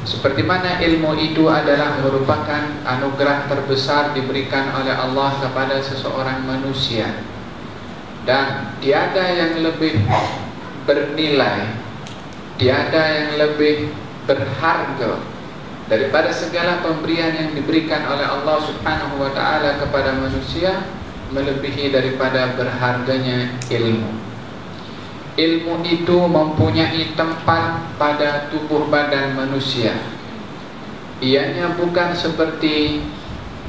Seperti mana ilmu itu adalah merupakan anugerah terbesar diberikan oleh Allah kepada seseorang manusia, dan tiada yang lebih bernilai, tiada yang lebih berharga daripada segala pemberian yang diberikan oleh Allah Subhanahu wa ta'ala kepada manusia, melebihi daripada berharganya ilmu. Ilmu itu mempunyai tempat pada tubuh badan manusia. Ianya bukan seperti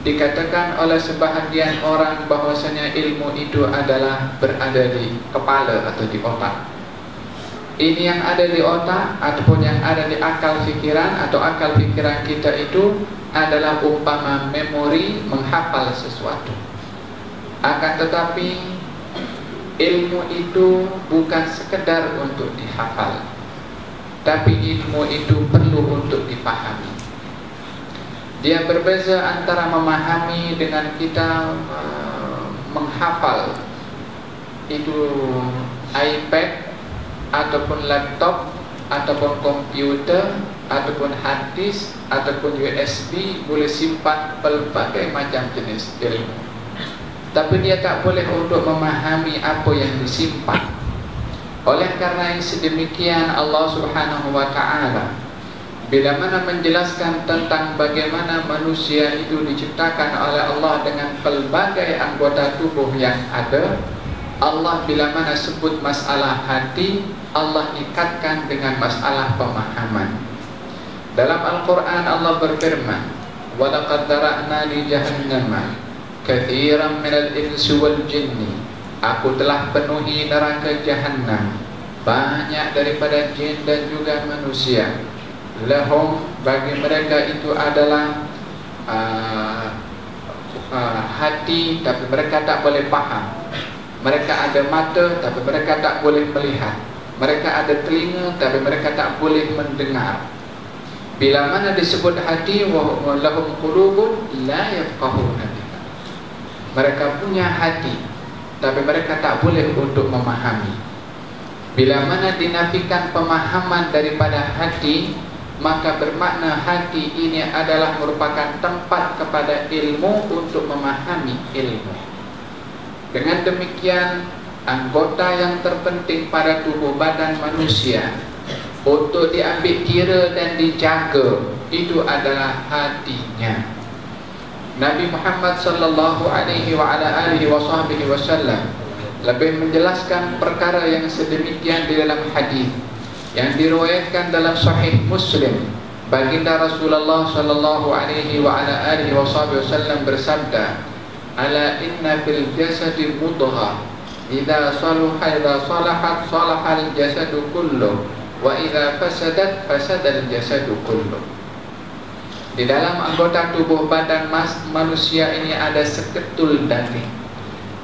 dikatakan oleh sebahagian orang bahwasanya ilmu itu adalah berada di kepala atau di otak. Ini yang ada di otak ataupun yang ada di akal fikiran atau akal fikiran kita itu adalah umpama memori menghafal sesuatu. Akan tetapi ilmu itu bukan sekedar untuk dihafal, tapi ilmu itu perlu untuk dipahami. Dia berbeza antara memahami dengan kita menghafal. Itu iPad ataupun laptop ataupun komputer ataupun hard disk ataupun USB boleh simpan pelbagai macam jenis ilmu, tapi dia tak boleh untuk memahami apa yang disimpan. Oleh karena yang sedemikian, Allah Subhanahu wa ta'ala bila mana menjelaskan tentang bagaimana manusia itu diciptakan oleh Allah dengan pelbagai anggota tubuh yang ada, Allah bila mana sebut masalah hati, Allah ikatkan dengan masalah pemahaman. Dalam Al-Quran Allah berfirman, وَلَقَدْ ذَرَأْنَا لِجَهَنَّمَ كَثِيرًا مِنَ الْإِنسِ وَالْجِنِّ. Aku telah penuhi neraka Jahannam banyak daripada jin dan juga manusia. Lahum, bagi mereka itu adalah hati, tapi mereka tak boleh faham. Mereka ada mata, tapi mereka tak boleh melihat. Mereka ada telinga, tapi mereka tak boleh mendengar. Bila mana disebut hati, wa lahum qulubun la yafqahuna biha. Mereka punya hati, tapi mereka tak boleh untuk memahami. Bila mana dinafikan pemahaman daripada hati, maka bermakna hati ini adalah merupakan tempat kepada ilmu untuk memahami ilmu. Dengan demikian, anggota yang terpenting pada tubuh badan manusia untuk diambil kira dan dijaga itu adalah hatinya. Nabi Muhammad sallallahu alaihi wasallam lebih menjelaskan perkara yang sedemikian di dalam hadis yang diriwayatkan dalam Sahih Muslim. Baginda Rasulullah sallallahu alaihi wasallam bersabda, "Ala inna fil jasadi mudghah, idza salahat salahal jasadu kullu, wa idza fasadat fasadal jasadu kullu." Di dalam anggota tubuh badan manusia ini ada seketul daging.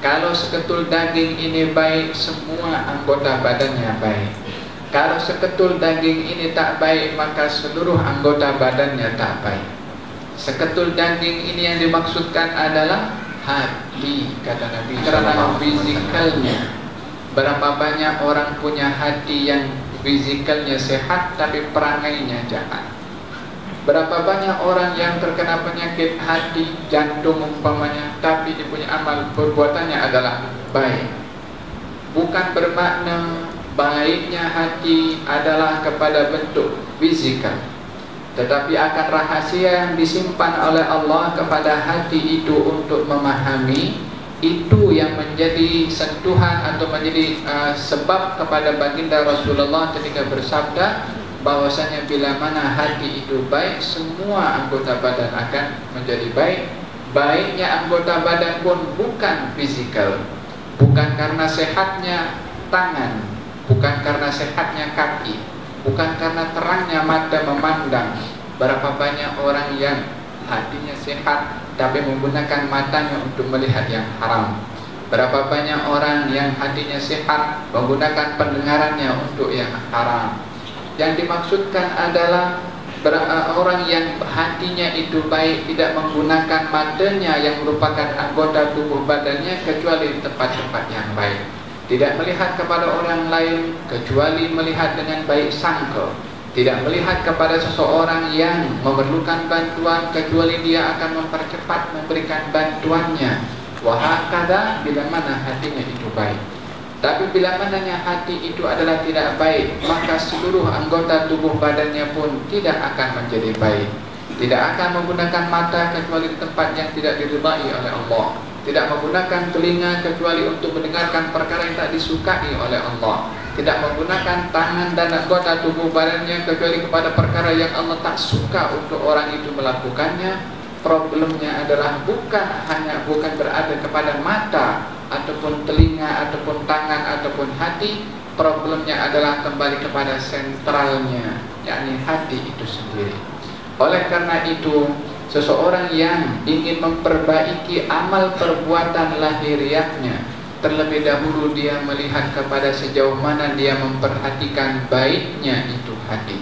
Kalau seketul daging ini baik, semua anggota badannya baik. Kalau seketul daging ini tak baik, maka seluruh anggota badannya tak baik. Seketul daging ini yang dimaksudkan adalah hati, kata Nabi, karena fizikalnya. Berapa banyak orang punya hati yang fizikalnya sehat tapi perangainya jahat. Berapa banyak orang yang terkena penyakit hati, jantung umpamanya, tapi dia punya amal perbuatannya adalah baik. Bukan bermakna baiknya hati adalah kepada bentuk fizikal, tetapi akan rahasia yang disimpan oleh Allah kepada hati itu untuk memahami. Itu yang menjadi sentuhan atau menjadi sebab kepada baginda Rasulullah ketika bersabda bahwasanya bila mana hati itu baik, semua anggota badan akan menjadi baik. Baiknya anggota badan pun bukan fizikal, bukan karena sehatnya tangan, bukan karena sehatnya kaki, bukan karena terangnya mata memandang. Berapa banyak orang yang hatinya sehat tapi menggunakan matanya untuk melihat yang haram. Berapa banyak orang yang hatinya sehat menggunakan pendengarannya untuk yang haram. Yang dimaksudkan adalah orang yang hatinya itu baik, tidak menggunakan matanya yang merupakan anggota tubuh badannya kecuali di tempat-tempat yang baik. Tidak melihat kepada orang lain kecuali melihat dengan baik sangka. tidak melihat kepada seseorang yang memerlukan bantuan kecuali dia akan mempercepat memberikan bantuannya. Wahakadha bila mana hatinya itu baik. Tapi bila mananya hati itu adalah tidak baik, maka seluruh anggota tubuh badannya pun tidak akan menjadi baik. Tidak akan menggunakan mata kecuali di tempat yang tidak diridai oleh Allah. Tidak menggunakan telinga kecuali untuk mendengarkan perkara yang tak disukai oleh Allah. Tidak menggunakan tangan dan anggota tubuh badannya kecuali kepada perkara yang Allah tak suka untuk orang itu melakukannya. Problemnya adalah bukan berada kepada mata ataupun telinga ataupun tangan ataupun hati. Problemnya adalah kembali kepada sentralnya, yakni hati itu sendiri. Oleh karena itu, seseorang yang ingin memperbaiki amal perbuatan lahiriahnya, terlebih dahulu dia melihat kepada sejauh mana dia memperhatikan baiknya itu hati.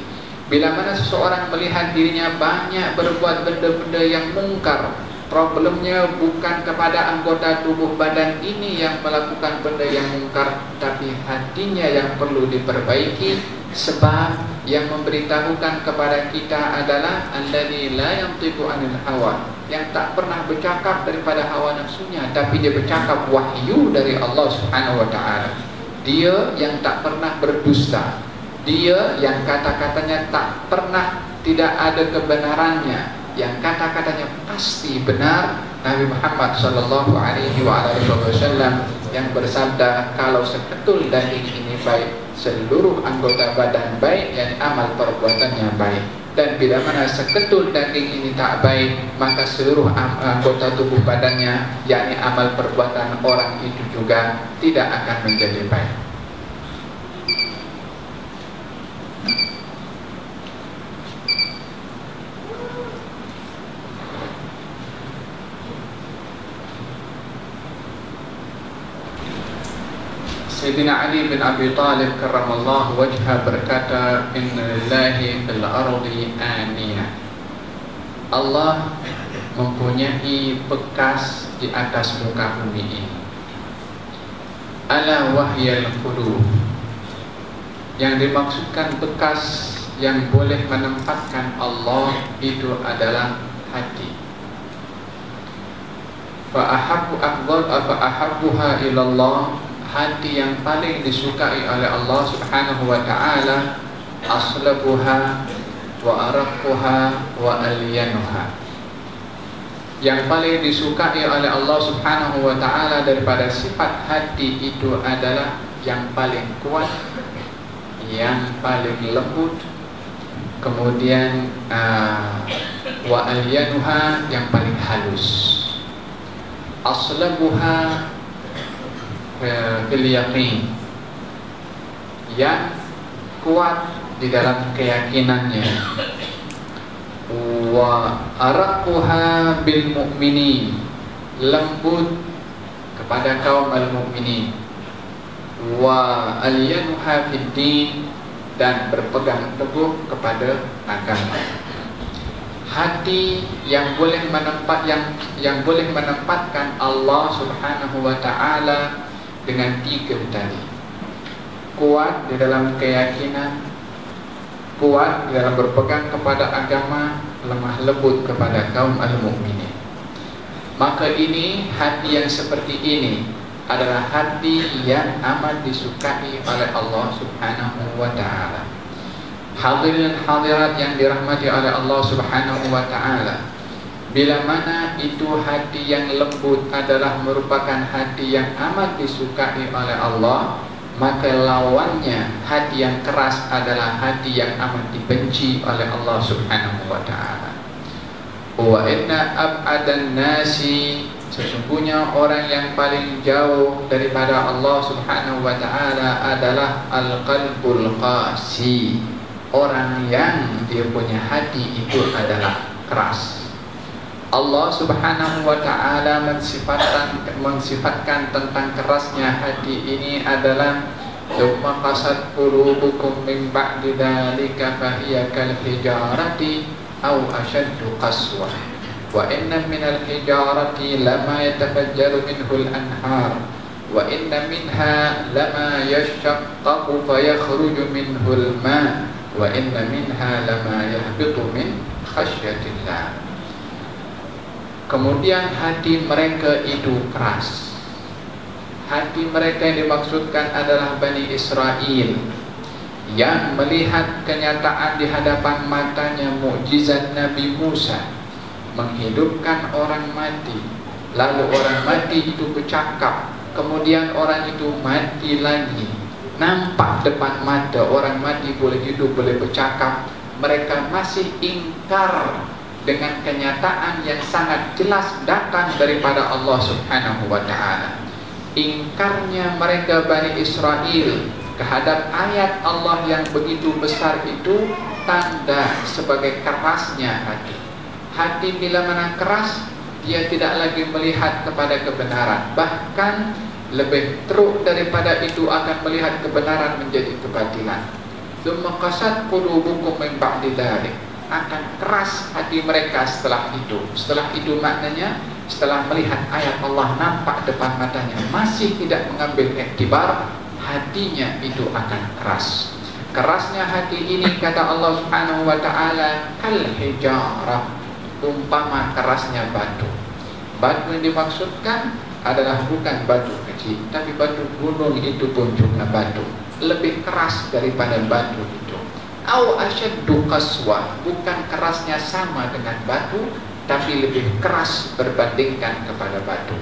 Bila mana seseorang melihat dirinya banyak berbuat benda-benda yang mungkar, problemnya bukan kepada anggota tubuh badan ini yang melakukan benda yang mungkar, tapi hatinya yang perlu diperbaiki. Sebab yang memberitahukan kepada kita adalah alladzi la yantiqu 'anil hawa, yang tak pernah bercakap daripada hawa nafsunya, tapi dia bercakap wahyu dari Allah Subhanahu wa taala. Dia yang tak pernah berdusta, dia yang kata-katanya tak pernah tidak ada kebenarannya, yang kata-katanya pasti benar. Nabi Muhammad sallallahu alaihi wasallam yang bersabda, kalau seketul daging ini baik, seluruh anggota badan baik, yakni amal perbuatannya baik. Dan bila mana seketul daging ini tak baik, maka seluruh anggota tubuh badannya, yakni amal perbuatan orang itu juga tidak akan menjadi baik. Sayyidina Ali bin Abi Talib karramallahu wajhah berkata, inna lillahi fil ardi aniyah. Allah mempunyai bekas di atas muka bumi ini. Ala wahyal qulub. Yang dimaksudkan bekas yang boleh menempatkan Allah itu adalah hati. Fa ahabbuha ilallah, hati yang paling disukai oleh Allah Subhanahu wa ta'ala, aslabuha wa araqquha wa alyanuha. Yang paling disukai oleh Allah Subhanahu wa ta'ala daripada sifat hati itu adalah yang paling kuat, yang paling lembut, kemudian wa alyanuha, yang paling halus. Aslabuha bil yaqin, yang kuat di dalam keyakinannya. Wa araqquha bil mu'minin, lembut kepada kaum al-mu'minin. Wa alyanuha fid din, dan berpegang teguh kepada agama. Hati yang boleh menempatkan Allah Subhanahu wa ta'ala dengan tiga tadi: kuat di dalam keyakinan, kuat di dalam berpegang kepada agama, lemah lembut kepada kaum al-mu'minin. Maka ini, hati yang seperti ini adalah hati yang amat disukai oleh Allah Subhanahu wa ta'ala. Hadirin hadirat yang dirahmati oleh Allah Subhanahu wa ta'ala, bila mana itu hati yang lembut adalah merupakan hati yang amat disukai oleh Allah, maka lawannya, hati yang keras, adalah hati yang amat dibenci oleh Allah Subhanahu wa ta'ala. Wa inna ab'adan nasi, sesungguhnya orang yang paling jauh daripada Allah Subhanahu wa ta'ala adalah al-qalbul qasi, orang yang dia punya hati itu adalah keras. Allah Subhanahu wa ta'ala mensifatkan tentang kerasnya hati ini adalah thumma qasat qulubukum min ba'di dzalika fa hiya kal hijarati aw ashaddu qaswa wa inna minal hijarati lama yatafajjaru minhu al-anhar wa inna minha lama yashaqqaqu fa yakhruju minhu al-ma' wa inna minha lama yahbitu min khasyatillah. Kemudian hati mereka itu keras. Hati mereka yang dimaksudkan adalah Bani Israel, yang melihat kenyataan di hadapan matanya mukjizat Nabi Musa menghidupkan orang mati, lalu orang mati itu bercakap, kemudian orang itu mati lagi, nampak depan mata orang mati boleh hidup, boleh bercakap. Mereka masih ingkar dengan kenyataan yang sangat jelas datang daripada Allah Subhanahu wa ta'ala. Ingkarnya mereka Bani Israel terhadap ayat Allah yang begitu besar itu tanda sebagai kerasnya hati. Hati bila mana keras, dia tidak lagi melihat kepada kebenaran, bahkan lebih teruk daripada itu akan melihat kebenaran menjadi kebatilan. Tsumma qasat qulubukum min ba'di dzalik, akan keras hati mereka setelah itu. Setelah itu maknanya setelah melihat ayat Allah nampak depan matanya masih tidak mengambil iktibar, hatinya itu akan keras. Kerasnya hati ini kata Allah Subhanahu wa ta'ala kal hijarah, umpama kerasnya batu. Batu yang dimaksudkan adalah bukan batu kecil, tapi batu gunung itu pun juga batu, lebih keras daripada batu itu. Au asyaddu qaswa, bukan kerasnya sama dengan batu, tapi lebih keras berbandingkan kepada batu.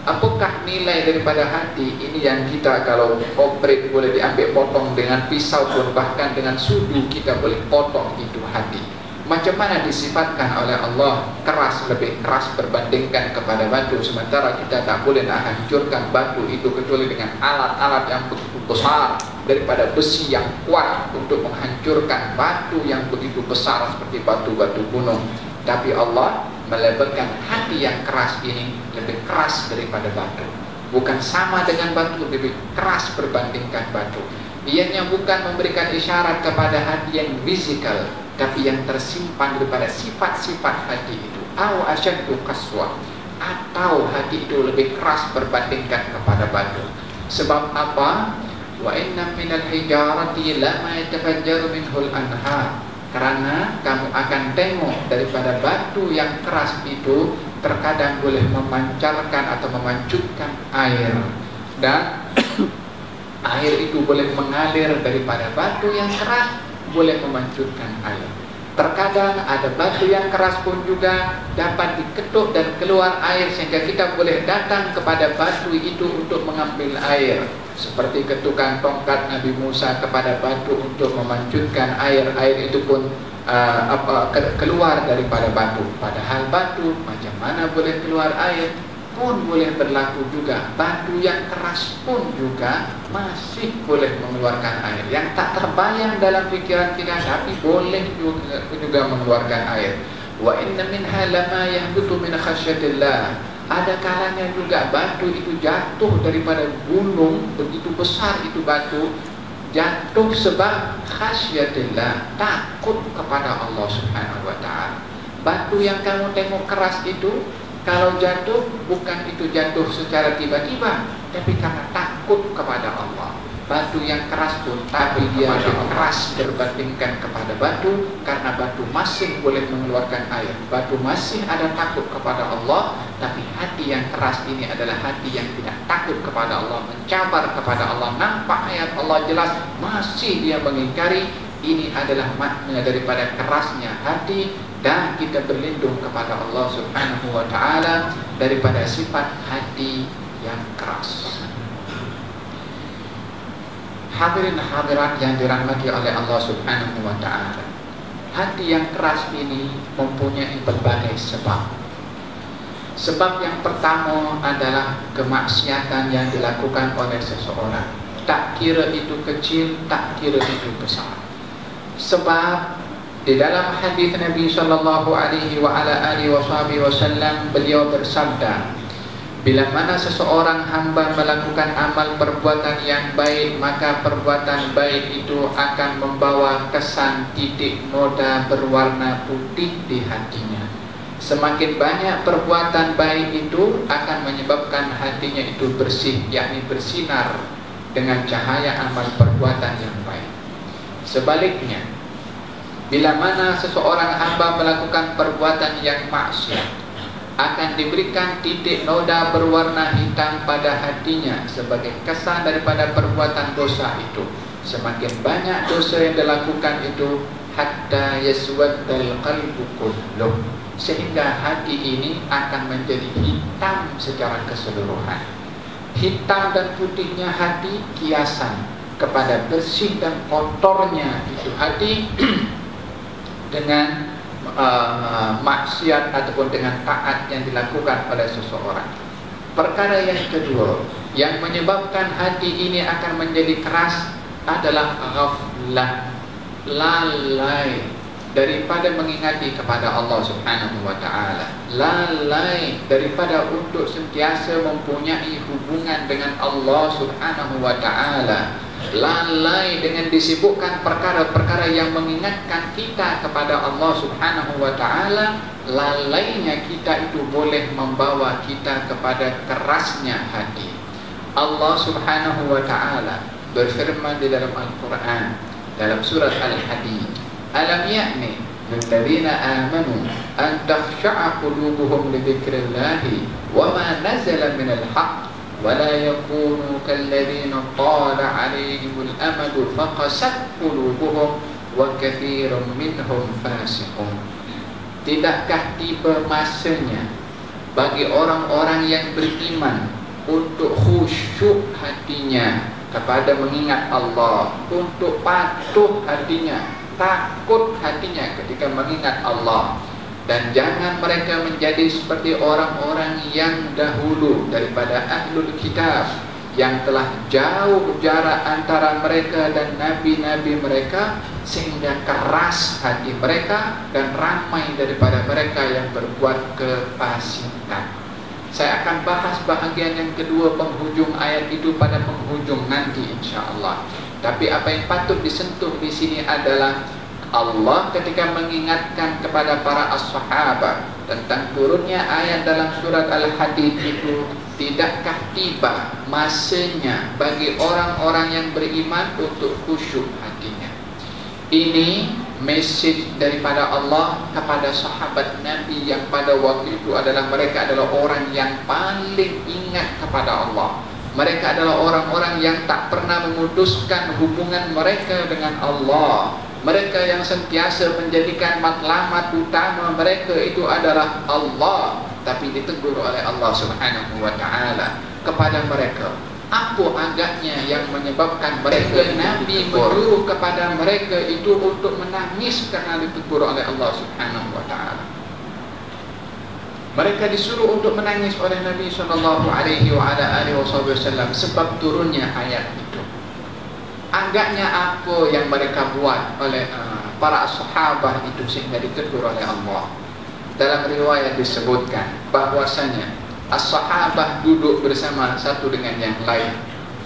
Apakah nilai daripada hati ini yang kita kalau operate boleh diambil potong dengan pisau pun, bahkan dengan sudu kita boleh potong itu hati. Macam mana disifatkan oleh Allah keras, lebih keras berbandingkan kepada batu, sementara kita tak boleh nak hancurkan batu itu kecuali dengan alat-alat yang begitu besar daripada besi yang kuat untuk menghancurkan batu yang begitu besar seperti batu-batu gunung. Tapi Allah melabelkan hati yang keras ini lebih keras daripada batu. Bukan sama dengan batu, lebih keras berbandingkan batu. Ianya bukan memberikan isyarat kepada hati yang fisikal, tapi yang tersimpan daripada sifat-sifat hati itu. Au asyaddu qaswa, atau hati itu lebih keras berbandingkan kepada batu. Sebab apa? Wa inna minal hijarati lama yatafajjaru minhul anhar. Karena kamu akan tengok daripada batu yang keras itu terkadang boleh memancarkan atau memanjutkan air, dan air itu boleh mengalir daripada batu yang keras, boleh memanjutkan air. Terkadang ada batu yang keras pun juga dapat diketuk dan keluar air, sehingga kita boleh datang kepada batu itu untuk mengambil air. Seperti ketukan tongkat Nabi Musa kepada batu untuk memanjutkan air. Air itu pun keluar daripada batu. Padahal batu macam mana boleh keluar air? Pun boleh berlaku juga. Batu yang keras pun juga masih boleh mengeluarkan air. Yang tak terbayang dalam pikiran kita, tapi boleh juga mengeluarkan air. Wa inna minha lama yahbitu min khasyatillah. Ada kalanya juga batu itu jatuh daripada gunung, begitu besar itu batu, jatuh sebab khasyatillah, takut kepada Allah Subhanahu wa ta'ala. Batu yang kamu tengok keras itu, kalau jatuh, bukan itu jatuh secara tiba-tiba, tapi karena takut kepada Allah. Batu yang keras pun, tapi dia lebih keras berbandingkan kepada batu, karena batu masih boleh mengeluarkan air. Batu masih ada takut kepada Allah, tapi hati yang keras ini adalah hati yang tidak takut kepada Allah, mencabar kepada Allah. Nampak ayat Allah jelas, masih dia mengingkari. Ini adalah makna daripada kerasnya hati, dan kita berlindung kepada Allah Subhanahu wa ta'ala daripada sifat hati yang keras. Hadirin hadirat yang dirahmati oleh Allah Subhanahu wa ta'ala, hati yang keras ini mempunyai berbagai sebab. Sebab yang pertama adalah kemaksiatan yang dilakukan oleh seseorang. Tak kira itu kecil, tak kira itu besar. Sebab di dalam hadis Nabi sallallahu alaihi wasallam beliau bersabda, bila mana seseorang hamba melakukan amal perbuatan yang baik, maka perbuatan baik itu akan membawa kesan titik noda berwarna putih di hatinya. Semakin banyak perbuatan baik itu akan menyebabkan hatinya itu bersih, yakni bersinar dengan cahaya amal perbuatan yang baik. Sebaliknya, Bila mana seseorang hamba melakukan perbuatan yang maksiat, akan diberikan titik noda berwarna hitam pada hatinya sebagai kesan daripada perbuatan dosa itu. Semakin banyak dosa yang dilakukan itu, hatta yaswaddal qalbu kulluh, sehingga hati ini akan menjadi hitam secara keseluruhan. Hitam dan putihnya hati kiasan kepada bersih dan kotornya itu hati dengan maksiat ataupun dengan taat yang dilakukan oleh seseorang. Perkara yang kedua yang menyebabkan hati ini akan menjadi keras adalah ghaflah, lalai daripada mengingati kepada Allah Subhanahu wa taala, lalai daripada untuk sentiasa mempunyai hubungan dengan Allah Subhanahu wa taala, lalai dengan disibukkan perkara-perkara yang mengingatkan kita kepada Allah Subhanahu wa taala. Lalainya kita itu boleh membawa kita kepada kerasnya hati. Allah Subhanahu wa taala berfirman di dalam Al-Qur'an dalam surat Al-Hadid, alam ya'ni lilladzina amanu an takhsha'a qulubuhum li dzikrillahi wa ma nazala minal haqq wa la yakunu kalladzina tala 'alaihimul amadu faqasat qulubuhum wa katsirun minhum fasiqun. Tidakkah tiba masanya bagi orang-orang yang beriman untuk khusyuk hatinya kepada mengingat Allah, untuk patuh hatinya, takut hatinya ketika mengingat Allah, dan jangan mereka menjadi seperti orang-orang yang dahulu daripada ahlul kitab yang telah jauh jarak antara mereka dan nabi-nabi mereka, sehingga keras hati mereka dan ramai daripada mereka yang berbuat kefasikan. Saya akan bahas bahagian yang kedua penghujung ayat itu pada penghujung nanti insya-Allah. Tapi apa yang patut disentuh di sini adalah Allah ketika mengingatkan kepada para as-sahabat tentang turunnya ayat dalam surat Al-Hadid itu, tidakkah tiba masanya bagi orang-orang yang beriman untuk khusyuk hatinya. Ini message daripada Allah kepada sahabat Nabi yang pada waktu itu adalah mereka adalah orang yang paling ingat kepada Allah. Mereka adalah orang-orang yang tak pernah memutuskan hubungan mereka dengan Allah. Mereka yang sentiasa menjadikan matlamat utama mereka itu adalah Allah. Tapi ditegur oleh Allah Subhanahu wa taala kepada mereka, apa agaknya yang menyebabkan mereka Nabi menyuruh kepada mereka itu untuk menangis karena ditegur oleh Allah Subhanahu wa taala. Mereka disuruh untuk menangis oleh Nabi sallallahu alaihi wasallam sebab turunnya ayat itu. Agaknya apa yang mereka buat oleh para sahabat itu sehingga ditegur oleh Allah. Dalam riwayat disebutkan bahwasanya as-sahabah duduk bersama satu dengan yang lain,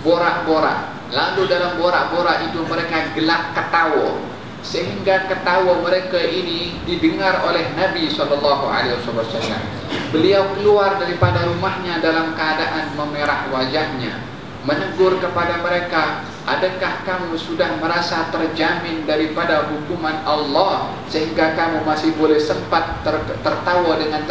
borak-borak. Lalu dalam borak-borak itu mereka gelak ketawa, sehingga ketawa mereka ini didengar oleh Nabi SAW. Beliau keluar daripada rumahnya dalam keadaan memerah wajahnya, menegur kepada mereka, adakah kamu sudah merasa terjamin daripada hukuman Allah sehingga kamu masih boleh sempat tertawa dengan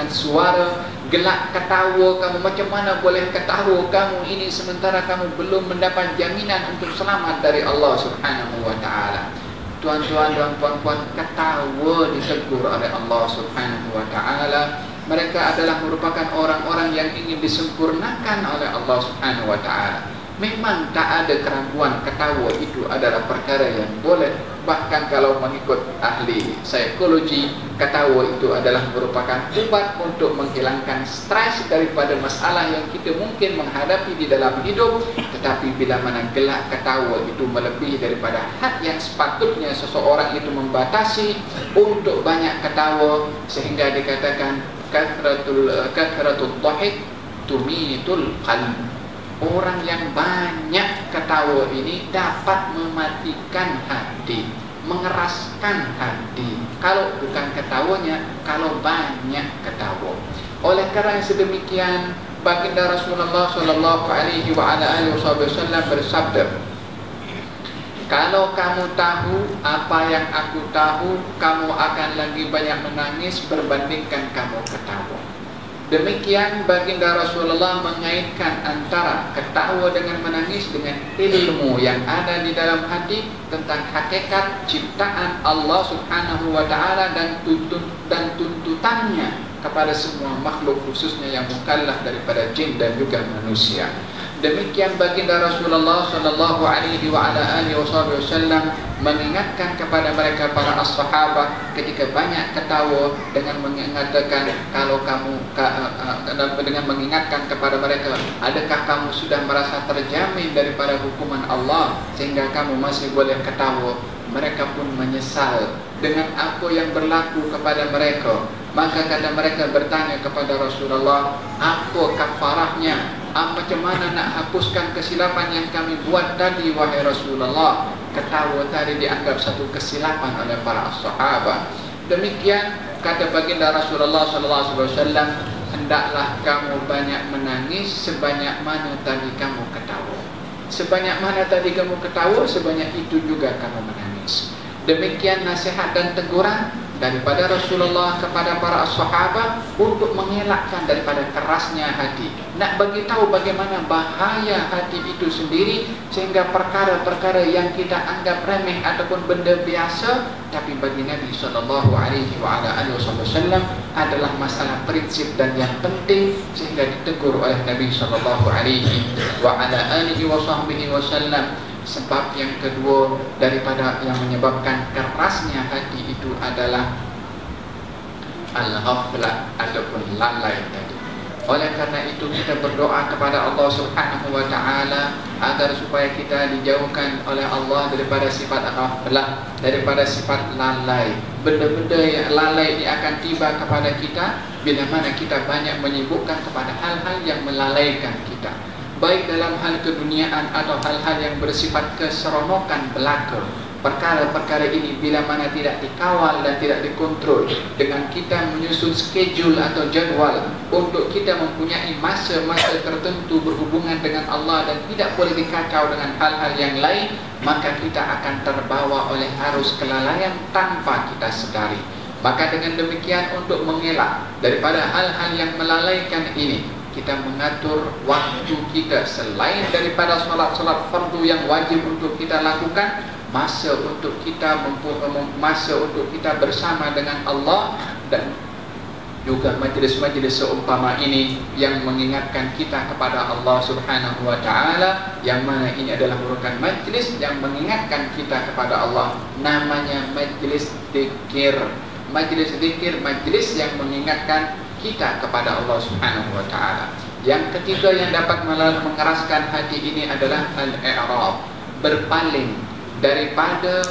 suara gelak ketawa kamu? Macam mana boleh ketawa kamu ini sementara kamu belum mendapat jaminan untuk selamat dari Allah Subhanahu wa taala? Tuan-tuan dan puan-puan, ketawa ditegur oleh Allah Subhanahu wa taala. Mereka adalah merupakan orang-orang yang ingin disempurnakan oleh Allah Subhanahu wa taala. Memang tak ada keraguan ketawa itu adalah perkara yang boleh. Bahkan kalau mengikut ahli psikologi, ketawa itu adalah merupakan obat untuk menghilangkan stres daripada masalah yang kita mungkin menghadapi di dalam hidup. Tetapi bila mana gelak ketawa itu melebihi daripada had yang sepatutnya seseorang itu membatasi untuk banyak ketawa, sehingga dikatakan kathratul dhahik tumitul qalb. Orang yang banyak ketawa ini dapat mematikan hati, mengeraskan hati. Kalau bukan ketawanya, kalau banyak ketawa. Oleh kerana sedemikian, baginda Rasulullah sallallahu alaihi wasallam bersabda, Kalau kamu tahu apa yang aku tahu, kamu akan lebih banyak menangis berbandingkan kamu ketawa. Demikian baginda Rasulullah mengaitkan antara ketawa dengan menangis dengan ilmu yang ada di dalam hati tentang hakikat ciptaan Allah Subhanahu wa taala dan tuntutannya kepada semua makhluk, khususnya yang mukallaf daripada jin dan juga manusia. Demikian baginda Rasulullah sallallahu alaihi wa ala alihi wasallam mengingatkan kepada mereka para as-sahabah ketika banyak ketawa dengan mengatakan, kalau kamu dengan mengingatkan kepada mereka, adakah kamu sudah merasa terjamin daripada hukuman Allah sehingga kamu masih boleh ketawa? Mereka pun menyesal dengan apa yang berlaku kepada mereka. Maka kata mereka bertanya kepada Rasulullah, apa kafarahnya? Macam mana nak hapuskan kesilapan yang kami buat tadi, wahai Rasulullah? Ketawa tadi dianggap satu kesilapan oleh para sahabat. Demikian kata baginda Rasulullah SAW, hendaklah kamu banyak menangis sebanyak mana tadi kamu ketawa. Sebanyak mana tadi kamu ketawa, sebanyak itu juga kamu menangis. Demikian nasihat dan teguran daripada Rasulullah kepada para sahabat untuk mengelakkan daripada kerasnya hati, nak bagi tahu bagaimana bahaya hati itu sendiri, sehingga perkara-perkara yang kita anggap remeh ataupun benda biasa, tapi bagi Nabi SAW adalah masalah prinsip dan yang penting, sehingga ditegur oleh Nabi SAW. Sebab yang kedua daripada yang menyebabkan kerasnya hati itu adalah al-ghaflah ataupun lalai tadi. Oleh karena itu kita berdoa kepada Allah Subhanahu wa taala agar supaya kita dijauhkan oleh Allah daripada sifat ghaflah, daripada sifat lalai. Benda-benda yang lalai ini akan tiba kepada kita bila mana kita banyak menyibukkan kepada hal-hal yang melalaikan kita, baik dalam hal keduniaan atau hal-hal yang bersifat keseronokan belaka. Perkara-perkara ini bila mana tidak dikawal dan tidak dikontrol, dengan kita menyusun schedule atau jadual untuk kita mempunyai masa-masa tertentu berhubungan dengan Allah dan tidak boleh dikacau dengan hal-hal yang lain, maka kita akan terbawa oleh arus kelalaian tanpa kita sedari. Maka dengan demikian, untuk mengelak daripada hal-hal yang melalaikan ini, kita mengatur waktu kita selain daripada solat-solat fardu yang wajib untuk kita lakukan, masa untuk kita bersama dengan Allah, dan juga majlis-majlis seumpama ini yang mengingatkan kita kepada Allah Subhanahu wa taala, yang mana ini adalah merupakan majlis yang mengingatkan kita kepada Allah. Namanya majlis zikir. Majlis zikir, majlis yang mengingatkan kita kepada Allah Subhanahu wa taala. Yang ketiga yang dapat mengeraskan hati ini adalah al-i'rab, berpaling daripada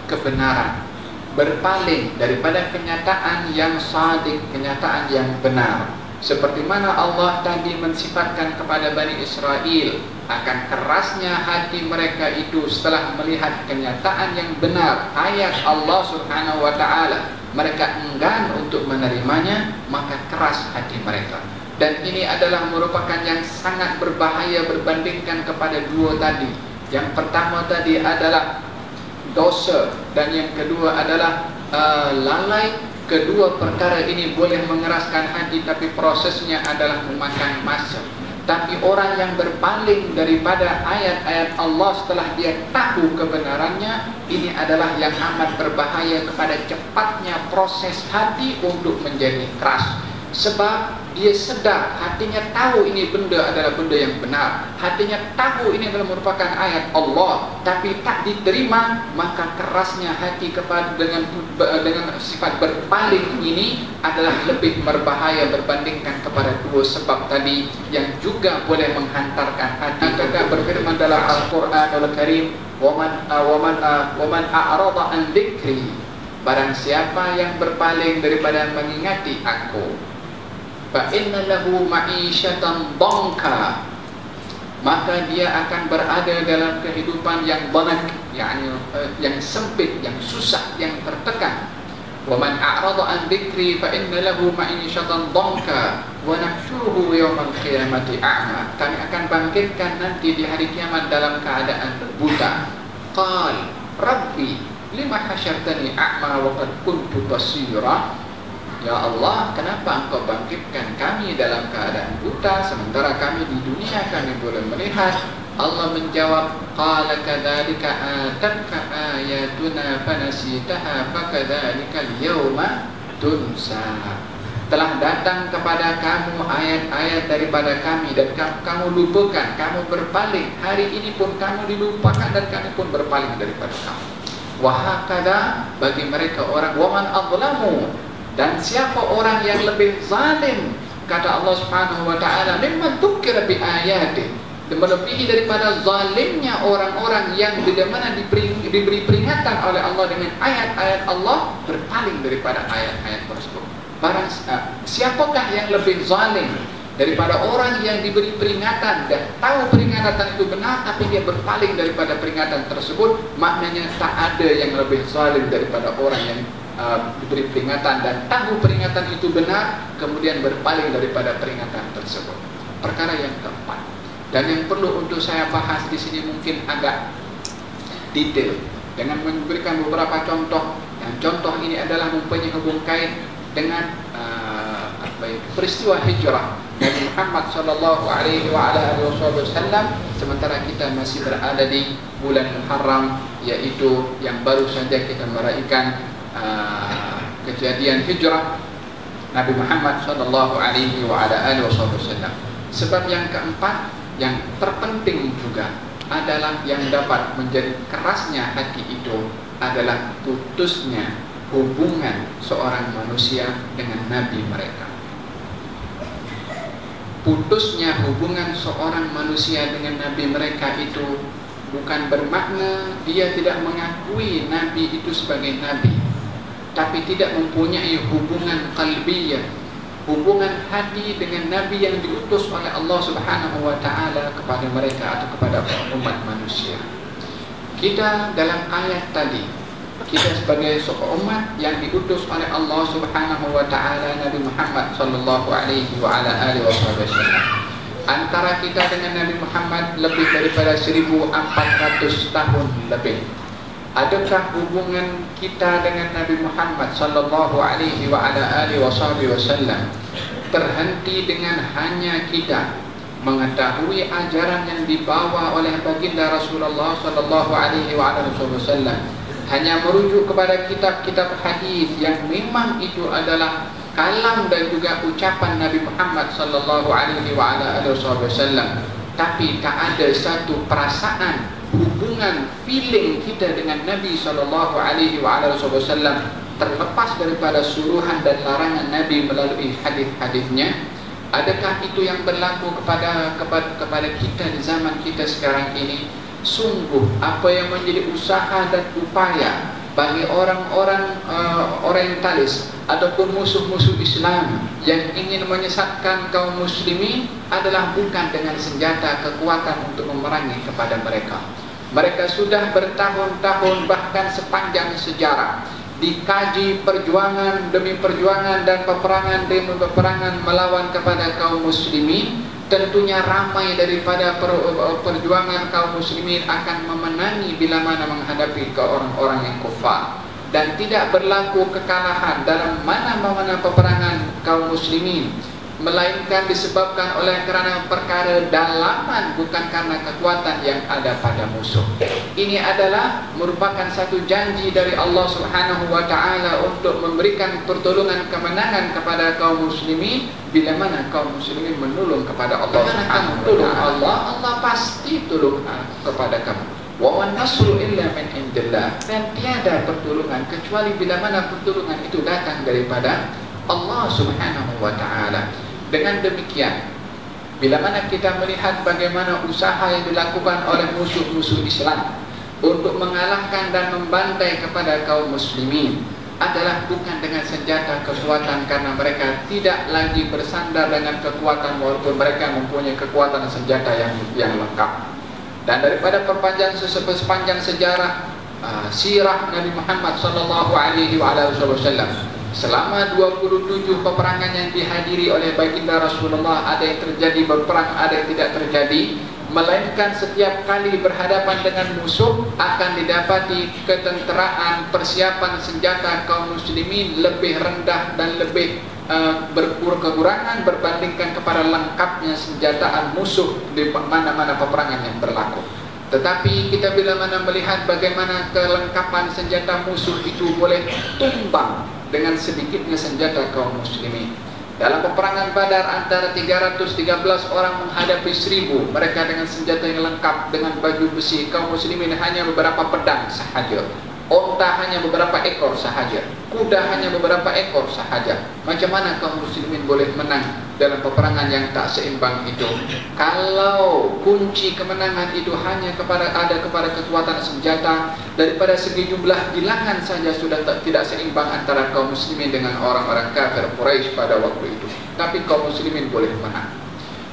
kebenaran, berpaling daripada kenyataan yang shadiq, kenyataan yang benar. Seperti mana Allah tadi mensifatkan kepada Bani Israel akan kerasnya hati mereka itu setelah melihat kenyataan yang benar, ayat Allah Subhanahu wa taala, mereka enggan untuk menerimanya, maka keras hati mereka. Dan ini adalah merupakan yang sangat berbahaya berbandingkan kepada dua tadi. Yang pertama tadi adalah dosa, dan yang kedua adalah lalai. Kedua perkara ini boleh mengeraskan hati, tapi prosesnya adalah memakan masa. Tapi orang yang berpaling daripada ayat-ayat Allah setelah dia tahu kebenarannya, ini adalah yang amat berbahaya kepada cepatnya proses hati untuk menjadi keras. Sebab dia sedar, hatinya tahu ini benda adalah benda yang benar, hatinya tahu ini adalah merupakan ayat Allah, tapi tak diterima, maka kerasnya hati kepada dengan sifat berpaling ini adalah lebih berbahaya berbandingkan kepada dua sebab tadi yang juga boleh menghantarkan hati. Maka berfirman dalam Al-Quran Al-Karim, "Waman a'rada an dzikri", barang siapa yang berpaling daripada mengingati aku, fa inna lahu ma'isyatan dhanka, maka dia akan berada dalam kehidupan yang dhanak, yakni yang sempit, yang susah, yang tertekan. Wa man a'rada an dzikri fa inna lahu ma'isyatan dhanka wa nahsyuruhu yaumal qiyamati a'ma, kami akan bangkitkan nanti di hari kiamat dalam keadaan buta. qal Rabbi lima hasyartani a'ma wa qad kuntu basira. Ya Allah, kenapa engkau bangkitkan kami dalam keadaan buta sementara kami di dunia kami boleh melihat? Allah menjawab, qala kadzalika atatka ayatuna fanasitaha fakadzalika al-yawma tunsa. Telah datang kepada kamu ayat-ayat daripada kami dan kamu lupakan, kamu berpaling. Hari ini pun kamu dilupakan dan kami pun berpaling daripada kamu. Wahakada, bagi mereka orang waman adlamu, dan siapa orang yang lebih zalim, kata Allah Subhanahu wa taala, mimman dzukira bi ayati, melebihi daripada zalimnya orang-orang yang bila mana diberi peringatan oleh Allah dengan ayat-ayat Allah berpaling daripada ayat-ayat tersebut. Siapakah yang lebih zalim daripada orang yang diberi peringatan dan tahu peringatan itu benar tapi dia berpaling daripada peringatan tersebut? Maknanya tak ada yang lebih zalim daripada orang yang diberi peringatan dan tahu peringatan itu benar kemudian berpaling daripada peringatan tersebut. Perkara yang keempat dan yang perlu untuk saya bahas di sini mungkin agak detail dengan memberikan beberapa contoh. Yang contoh ini adalah mempunyai hubungan kait dengan peristiwa hijrah Nabi Muhammad sallallahu alaihi wa ala alihi wasallam sementara kita masih berada di bulan Muharram, yaitu yang baru saja kita meraihkan kejadian hijrah Nabi Muhammad sallallahu alaihi wa ala alihi wasallam. Sebab yang keempat yang terpenting juga adalah yang dapat menjadi kerasnya hati itu adalah putusnya hubungan seorang manusia dengan nabi mereka. Putusnya hubungan seorang manusia dengan nabi mereka itu bukan bermakna dia tidak mengakui nabi itu sebagai nabi, tapi tidak mempunyai hubungan qalbiyah, hubungan hati dengan nabi yang diutus oleh Allah Subhanahu wa taala kepada mereka atau kepada umat manusia. Kita dalam ayat tadi, kita sebagai umat yang diutus oleh Allah Subhanahu wa taala Nabi Muhammad sallallahu alaihi wa ala alihi wasallam. Antara kita dengan Nabi Muhammad lebih daripada 1400 tahun lebih. Adakah hubungan kita dengan Nabi Muhammad sallallahu alaihi wa ala alihi wasallam terhenti dengan hanya kita mengetahui ajaran yang dibawa oleh baginda Rasulullah sallallahu alaihi wa ala wasallam, hanya merujuk kepada kitab-kitab hadis yang memang itu adalah kalam dan juga ucapan Nabi Muhammad sallallahu alaihi wa ala alihi wasallam, tapi tak ada satu perasaan, hubungan, feeling kita dengan Nabi sallallahu alaihi wa ala alihi wasallam terlepas daripada suruhan dan larangan Nabi melalui hadis-hadisnya. Adakah itu yang berlaku kepada kita di zaman kita sekarang ini? Sungguh apa yang menjadi usaha dan upaya bagi orang-orang orientalis ataupun musuh-musuh Islam yang ingin menyesatkan kaum muslimin adalah bukan dengan senjata kekuatan untuk memerangi kepada mereka. Mereka sudah bertahun-tahun bahkan sepanjang sejarah dikaji perjuangan demi perjuangan dan peperangan demi peperangan melawan kepada kaum muslimin. Tentunya ramai daripada perjuangan kaum muslimin akan memenangi bila mana menghadapi ke orang-orang yang kufar, dan tidak berlaku kekalahan dalam mana-mana peperangan kaum muslimin, melainkan disebabkan oleh kerana perkara dalaman, bukan karena kekuatan yang ada pada musuh. Ini adalah merupakan satu janji dari Allah Subhanahu wa taala untuk memberikan pertolongan kemenangan kepada kaum muslimin bila mana kaum muslimin menulung kepada Allah Subhanahu wa taala. Allah pasti tolong kepada kamu. Wa man nasru illa min indillah, dan tiada pertolongan kecuali bila mana pertolongan itu datang daripada Allah Subhanahu wa taala. Dengan demikian, bila mana kita melihat bagaimana usaha yang dilakukan oleh musuh-musuh Islam untuk mengalahkan dan membantai kepada kaum muslimin adalah bukan dengan senjata kekuatan, karena mereka tidak lagi bersandar dengan kekuatan walaupun mereka mempunyai kekuatan senjata yang lengkap. Dan daripada sepanjang sejarah sirah Nabi Muhammad sallallahu alaihi wasallam, selama 27 peperangan yang dihadiri oleh baginda Rasulullah, ada yang terjadi berperang, ada yang tidak terjadi, melainkan setiap kali berhadapan dengan musuh akan didapati ketenteraan persiapan senjata kaum muslimin lebih rendah dan lebih kekurangan berbandingkan kepada lengkapnya senjataan musuh di mana-mana peperangan yang berlaku. Tetapi kita bila mana melihat bagaimana kelengkapan senjata musuh itu boleh tumbang dengan sedikitnya senjata kaum muslimin. Dalam peperangan Badar antara 313 orang menghadapi 1000, mereka dengan senjata yang lengkap dengan baju besi, kaum muslimin hanya beberapa pedang sahaja, onta hanya beberapa ekor sahaja, kuda hanya beberapa ekor sahaja. Macam mana kaum muslimin boleh menang dalam peperangan yang tak seimbang itu? Kalau kunci kemenangan itu hanya ada kepada kekuatan senjata, daripada segi jumlah bilangan saja sudah tidak seimbang antara kaum muslimin dengan orang-orang kafir Quraisy pada waktu itu. Tapi kaum muslimin boleh menang.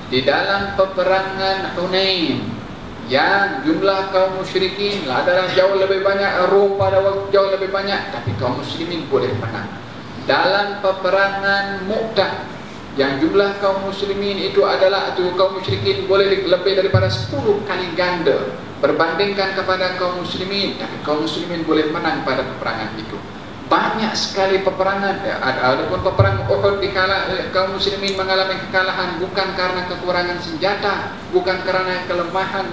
Di dalam peperangan Hunain yang jumlah kaum musyrikin adalah jauh lebih banyak, Rom pada waktu jauh lebih banyak, tapi kaum muslimin boleh menang. Dalam peperangan Mu'tah yang jumlah kaum muslimin itu adalah kaum musyrikin boleh lebih daripada 10 kali ganda berbandingkan kepada kaum muslimin, tapi kaum muslimin boleh menang pada peperangan itu. Banyak sekali peperangan. Adapun peperangan Uhud kaum muslimin mengalami kekalahan bukan karena kekurangan senjata, bukan karena kelemahan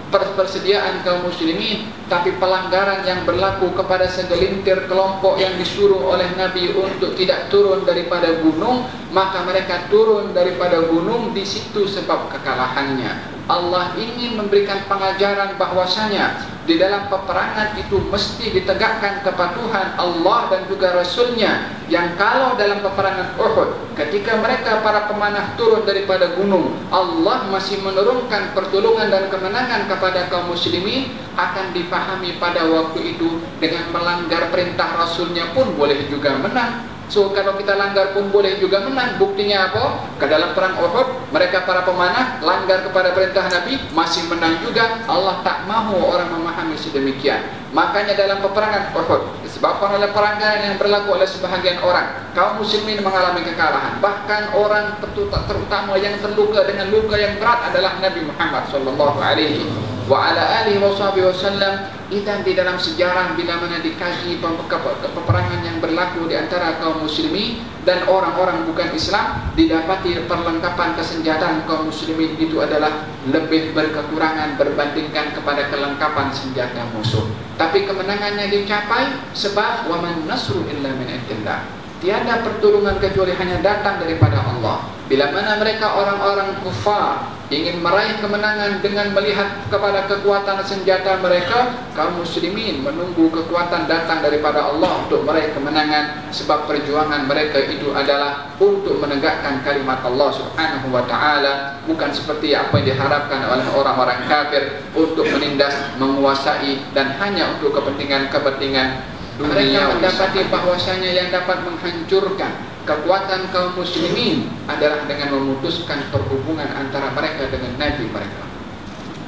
persediaan kaum muslimin, tapi pelanggaran yang berlaku kepada segelintir kelompok yang disuruh oleh Nabi untuk tidak turun daripada gunung, maka mereka turun daripada gunung. Di situ sebab kekalahannya. Allah ingin memberikan pengajaran bahwasanya di dalam peperangan itu mesti ditegakkan kepatuhan Allah dan juga Rasulnya. Yang kalau dalam peperangan Uhud, ketika mereka para pemanah turun daripada gunung, Allah masih menurunkan pertolongan dan kemenangan kepada kaum muslimin, akan dipahami pada waktu itu dengan melanggar perintah Rasulnya pun boleh juga menang. So kalau kita langgar pun boleh juga menang. Buktinya apa? Ke dalam perang Uhud, mereka para pemanah langgar kepada perintah Nabi, masih menang juga. Allah tak mahu orang memahami sedemikian. Makanya dalam peperangan Uhud, disebabkan oleh pelanggaran yang berlaku oleh sebahagian orang, kaum muslimin mengalami kekalahan. Bahkan orang terutama yang terluka dengan luka yang berat adalah Nabi Muhammad sallallahu alaihi wasallam. Dan di dalam sejarah bila mana dikaji peperangan yang berlaku di antara kaum muslimin dan orang-orang bukan Islam, didapati perlengkapan kesenjataan kaum muslimin itu adalah lebih berkekurangan berbandingkan kepada kelengkapan senjata musuh. Tapi kemenangannya dicapai sebab wa man nasru illa min indillah. Tiada pertolongan kecuali hanya datang daripada Allah. Bila mana mereka orang-orang kufar ingin meraih kemenangan dengan melihat kepada kekuatan senjata mereka, kaum muslimin menunggu kekuatan datang daripada Allah untuk meraih kemenangan. Sebab perjuangan mereka itu adalah untuk menegakkan kalimat Allah subhanahu wa ta'ala, bukan seperti apa yang diharapkan oleh orang-orang kafir untuk menindas, menguasai, dan hanya untuk kepentingan dunia. Mereka mendapati bahwasanya yang dapat menghancurkan kekuatan kaum muslimin adalah dengan memutuskan perhubungan antara mereka dengan Nabi mereka.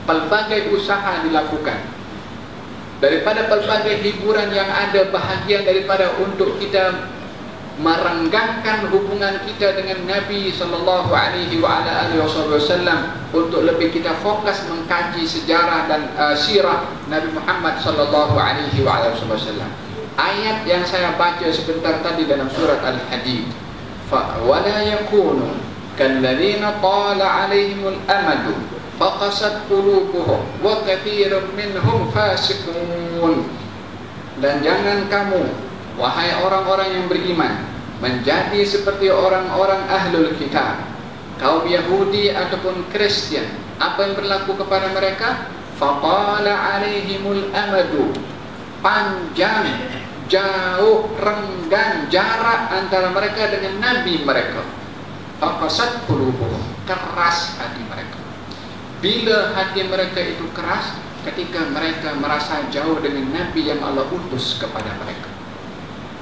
Pelbagai usaha dilakukan, daripada pelbagai hiburan yang ada, bahagian daripada untuk kita merenggangkan hubungan kita dengan Nabi sallallahu alaihi wasallam, untuk lebih kita fokus mengkaji sejarah dan sirah Nabi Muhammad sallallahu alaihi wasallam. Ayat yang saya baca sebentar tadi dalam surat Al-Hadid, وَلَا يَكُونُوا كَالَّذِينَ طَالَ عَلَيْهِمُ الْأَمَدُ فَقَسَتْ قُلُوبُهُمْ وَكَثِيرٌ مِّنْهُمْ فَاسِقُونَ. Dan jangan kamu, wahai orang-orang yang beriman, menjadi seperti orang-orang ahlul kitab, kaum Yahudi ataupun Kristen. Apa yang berlaku kepada mereka? فَطَالَ عَلَيْهِمُ الْأَمَدُ, panjang, jauh, renggang jarak antara mereka dengan Nabi mereka. Faqasat qulubuhum, keras hati mereka. Bila hati mereka itu keras, ketika mereka merasa jauh dengan Nabi yang Allah utus kepada mereka.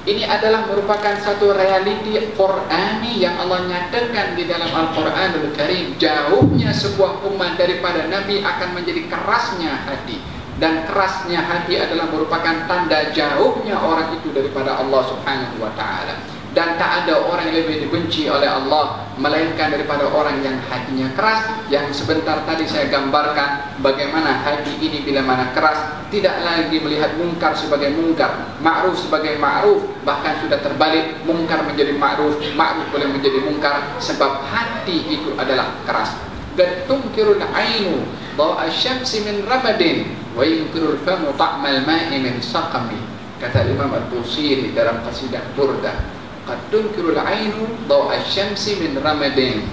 Ini adalah merupakan satu realiti Qur'ani yang Allah nyatakan di dalam Al-Quranul Karim. Jauhnya sebuah umat daripada Nabi akan menjadi kerasnya hati. Dan kerasnya hati adalah merupakan tanda jauhnya orang itu daripada Allah subhanahu wa ta'ala. Dan tak ada orang yang lebih dibenci oleh Allah melainkan daripada orang yang hatinya keras. Yang sebentar tadi saya gambarkan bagaimana hati ini bila mana keras, tidak lagi melihat mungkar sebagai mungkar, ma'ruf sebagai ma'ruf, bahkan sudah terbalik, mungkar menjadi ma'ruf, ma'ruf boleh menjadi mungkar, sebab hati itu adalah keras. Qad tunkirul ainu dawa asy-syamsi min ramadin wa yunkirul famu ta'mal ma'i min saqami, kata Imam Al-Busiri dalam qasidah Burdah. Qad tunkirul ainu dawa asy-syamsi min ramadin.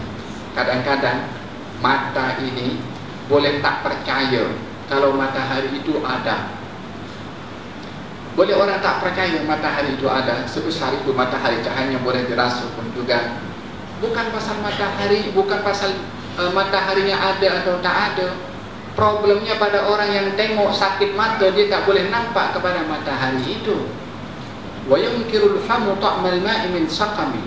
Kadang-kadang mata ini boleh tak percaya kalau matahari itu ada. Boleh orang tak percaya matahari itu ada, sebesar itu matahari, cahayanya boleh dirasa pun juga. Bukan pasal matahari, bukan pasal mataharinya ada atau tak ada. Problemnya pada orang yang tengok sakit mata, dia tak boleh nampak kepada matahari itu. Wa yunkirul famu ta'mal ma'i min saqami.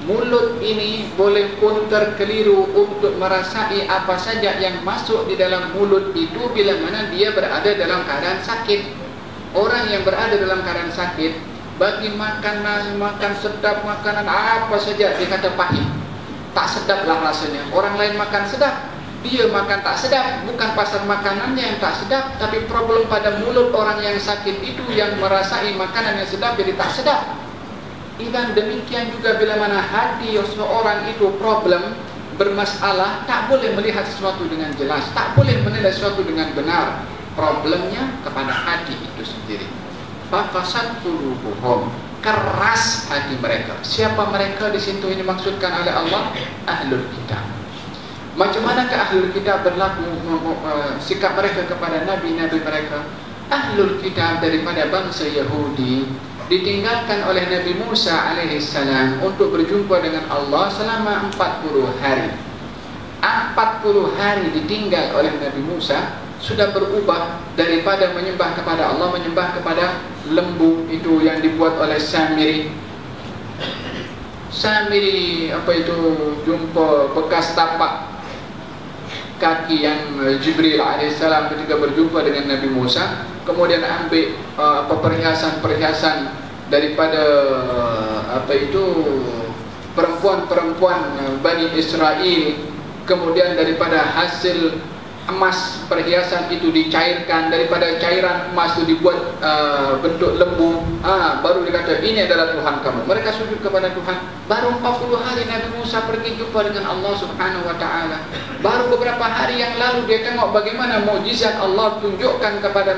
Mulut ini boleh pun terkeliru untuk merasai apa saja yang masuk di dalam mulut itu bila mana dia berada dalam keadaan sakit. Orang yang berada dalam keadaan sakit, bagi makanan, makan sedap, makanan apa saja dia kata pahit, tak sedaplah rasanya. Orang lain makan sedap, dia makan tak sedap. Bukan pasal makanannya yang tak sedap, tapi problem pada mulut orang yang sakit itu yang merasai makanan yang sedap jadi tak sedap. Dan demikian juga bila mana hati seseorang itu problem, bermasalah, tak boleh melihat sesuatu dengan jelas, tak boleh menilai sesuatu dengan benar. Problemnya kepada hati itu sendiri. Faqasat qulubuhum, keras hati mereka. Siapa mereka di situ ini maksudkan oleh Allah? Ahlul kitab. Macam manakah ahlul kitab berlaku sikap mereka kepada nabi-nabi mereka? Ahlul kitab daripada bangsa Yahudi ditinggalkan oleh Nabi Musa alaihissalam untuk berjumpa dengan Allah selama 40 hari. 40 hari ditinggal oleh Nabi Musa, sudah berubah daripada menyembah kepada Allah, menyembah kepada lembu itu yang dibuat oleh Samiri. Samiri apa itu, jumpa bekas tapak kaki yang Jibril alaihissalam ketika berjumpa dengan Nabi Musa. Kemudian ambil perhiasan-perhiasan daripada apa itu perempuan-perempuan Bani Israel. Kemudian daripada hasil emas perhiasan itu dicairkan, daripada cairan emas itu dibuat bentuk lembu. Baru dikata ini adalah Tuhan kamu. Mereka sujud kepada Tuhan. Baru 40 hari Nabi Musa pergi jumpa dengan Allah Subhanahu wa taala. Baru beberapa hari yang lalu dia tengok bagaimana mukjizat Allah tunjukkan kepada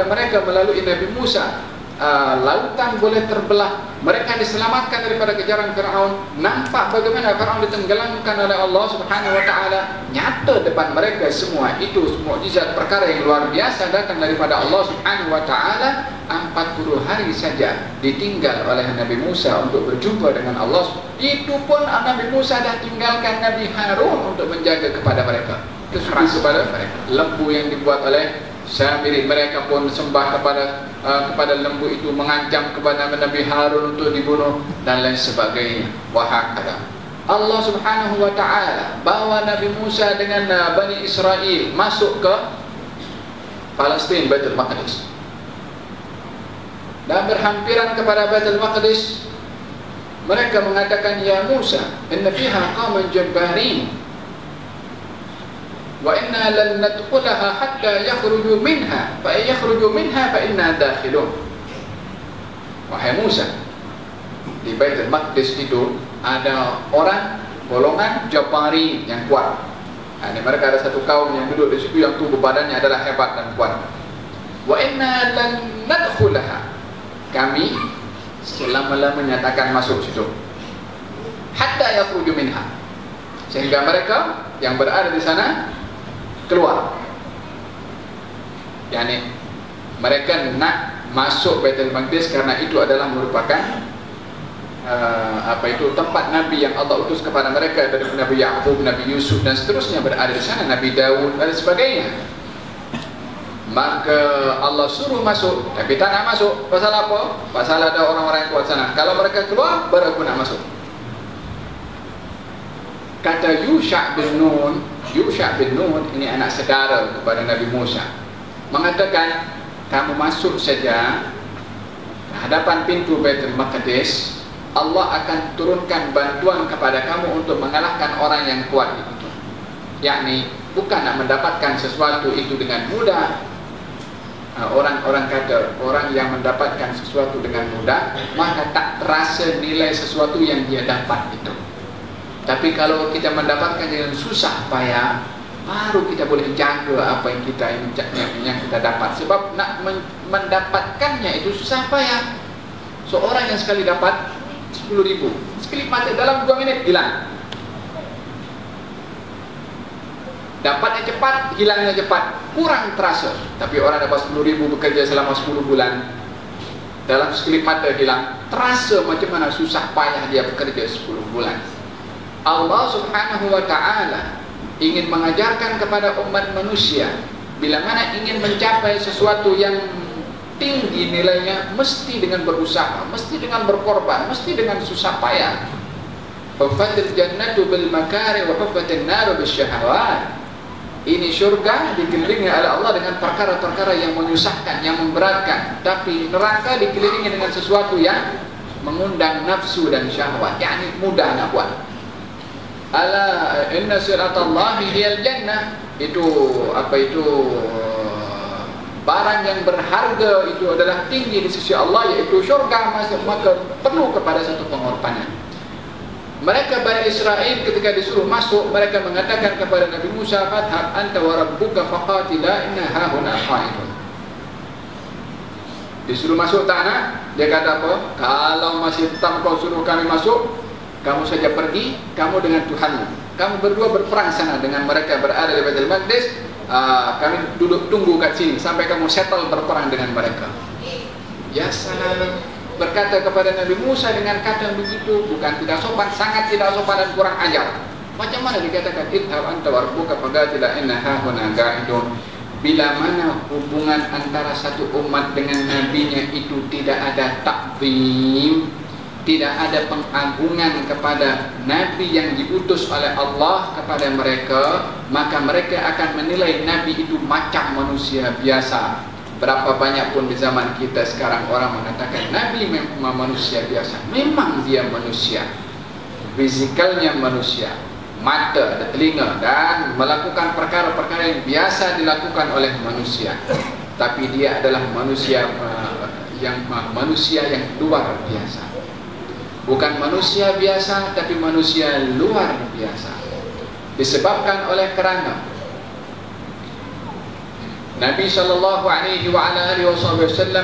mereka melalui Nabi Musa. Lautan boleh terbelah, mereka diselamatkan daripada kejaran Firaun. Nampak bagaimana Firaun ditenggelamkan oleh Allah Subhanahu wa taala. Nyata depan mereka semua itu mukjizat, perkara yang luar biasa datang daripada Allah Subhanahu wa taala. 40 hari saja ditinggal oleh Nabi Musa untuk berjumpa dengan Allah. Itu pun Nabi Musa dah tinggalkan Nabi Harun untuk menjaga kepada mereka. Itu keras kepada mereka. Lembu yang dibuat oleh Samiri, mereka pun sembah kepada lembu itu, mengancam kepada Nabi Harun untuk dibunuh dan lain sebagainya. Wahakala Allah Subhanahu wa taala bawa Nabi Musa dengan Bani Israel masuk ke Palestin, Baitul Maqdis, dan berhampiran kepada Baitul Maqdis. Mereka mengatakan, ya Musa, inna fiha qauman jabbarin wa inna lan nadkhulaha hatta yakhruju minha fa yakhruju minha fa inna dakhilun. Wahai Musa, di Baitul Maqdis itu ada orang golongan Jabari yang kuat. Ini mereka ada satu kaum yang duduk di situ yang tubuh badannya adalah hebat dan kuat. Wa inna lan nadkhulaha, kami selama-lamanya takkan masuk situ, hatta yakhruju minha, sehingga mereka yang berada di sana keluar. Yani mereka nak masuk Baitul Maqdis karena itu adalah merupakan tempat Nabi yang Allah utus kepada mereka, dari Nabi Yaqub, Nabi Yusuf dan seterusnya berada di sana, Nabi Daud dan sebagainya. Maka Allah suruh masuk, tapi tak nak masuk. Pasal apa? Pasal ada orang-orang yang kuat sana. Kalau mereka keluar, baru aku nak masuk. Kata Yusha bin Nun ini anak saudara kepada Nabi Musa, mengatakan, kamu masuk saja ke hadapan pintu Baitul Maqdis, Allah akan turunkan bantuan kepada kamu untuk mengalahkan orang yang kuat itu. Yakni bukan nak mendapatkan sesuatu itu dengan mudah. Orang-orang kata orang yang mendapatkan sesuatu dengan mudah maka tak terasa nilai sesuatu yang dia dapat itu. Tapi kalau kita mendapatkan dengan susah payah, baru kita boleh jaga apa yang kita dapat. Sebab nak mendapatkannya itu susah payah. Seorang yang sekali dapat 10.000, sekelip mata dalam 2 minit hilang. Dapatnya cepat, hilangnya cepat, kurang terasa. Tapi orang dapat 10.000 bekerja selama 10 bulan, dalam sekelip mata hilang, terasa macam mana susah payah dia bekerja 10 bulan. Allah Subhanahu wa ta'ala ingin mengajarkan kepada umat manusia, bila mana ingin mencapai sesuatu yang tinggi nilainya, mesti dengan berusaha, mesti dengan berkorban, mesti dengan susah payah. Huffatil jannatu bil makari wa huffatin naru bis syahawat. Ini syurga dikelilingi oleh Allah dengan perkara-perkara yang menyusahkan, yang memberatkan. Tapi neraka dikelilingi dengan sesuatu yang mengundang nafsu dan syahwat, yakni mudah nak buat. Ala inna siratallahi hiyal jannah. Itu apa itu? Barang yang berharga itu adalah tinggi di sisi Allah, yaitu syurga. Maka perlu kepada satu pengorbanan. Mereka Bani Israel ketika disuruh masuk, mereka mengatakan kepada Nabi Musa, "Fadhhab anta wa rabbuka faqatila inna hahuna qa'idun." Disuruh masuk tanah, dia kata apa? Kalau masih tetap kau suruh kami masuk, kamu saja pergi, kamu dengan Tuhanmu. Kamu berdua berperang sana dengan mereka berada di Baitul Maqdis. Kami duduk tunggu kat sini sampai kamu settle berperang dengan mereka. Ya salam, berkata kepada Nabi Musa dengan kata begitu, bukan tidak sopan, sangat tidak sopan dan kurang ajar. Macam mana dikatakan idhab anta wa rabbuka faqatila inna hahuna qa'idun? Bila mana hubungan antara satu umat dengan nabinya itu tidak ada takzim, tidak ada pengagungan kepada nabi yang diutus oleh Allah kepada mereka, maka mereka akan menilai nabi itu macam manusia biasa. Berapa banyak pun di zaman kita sekarang orang mengatakan nabi memang manusia biasa. Memang dia manusia, fisikalnya manusia, mata, ada telinga, dan melakukan perkara-perkara yang biasa dilakukan oleh manusia. Tapi dia adalah manusia yang luar biasa. Bukan manusia biasa, tapi manusia luar biasa. Disebabkan oleh kerana Nabi SAW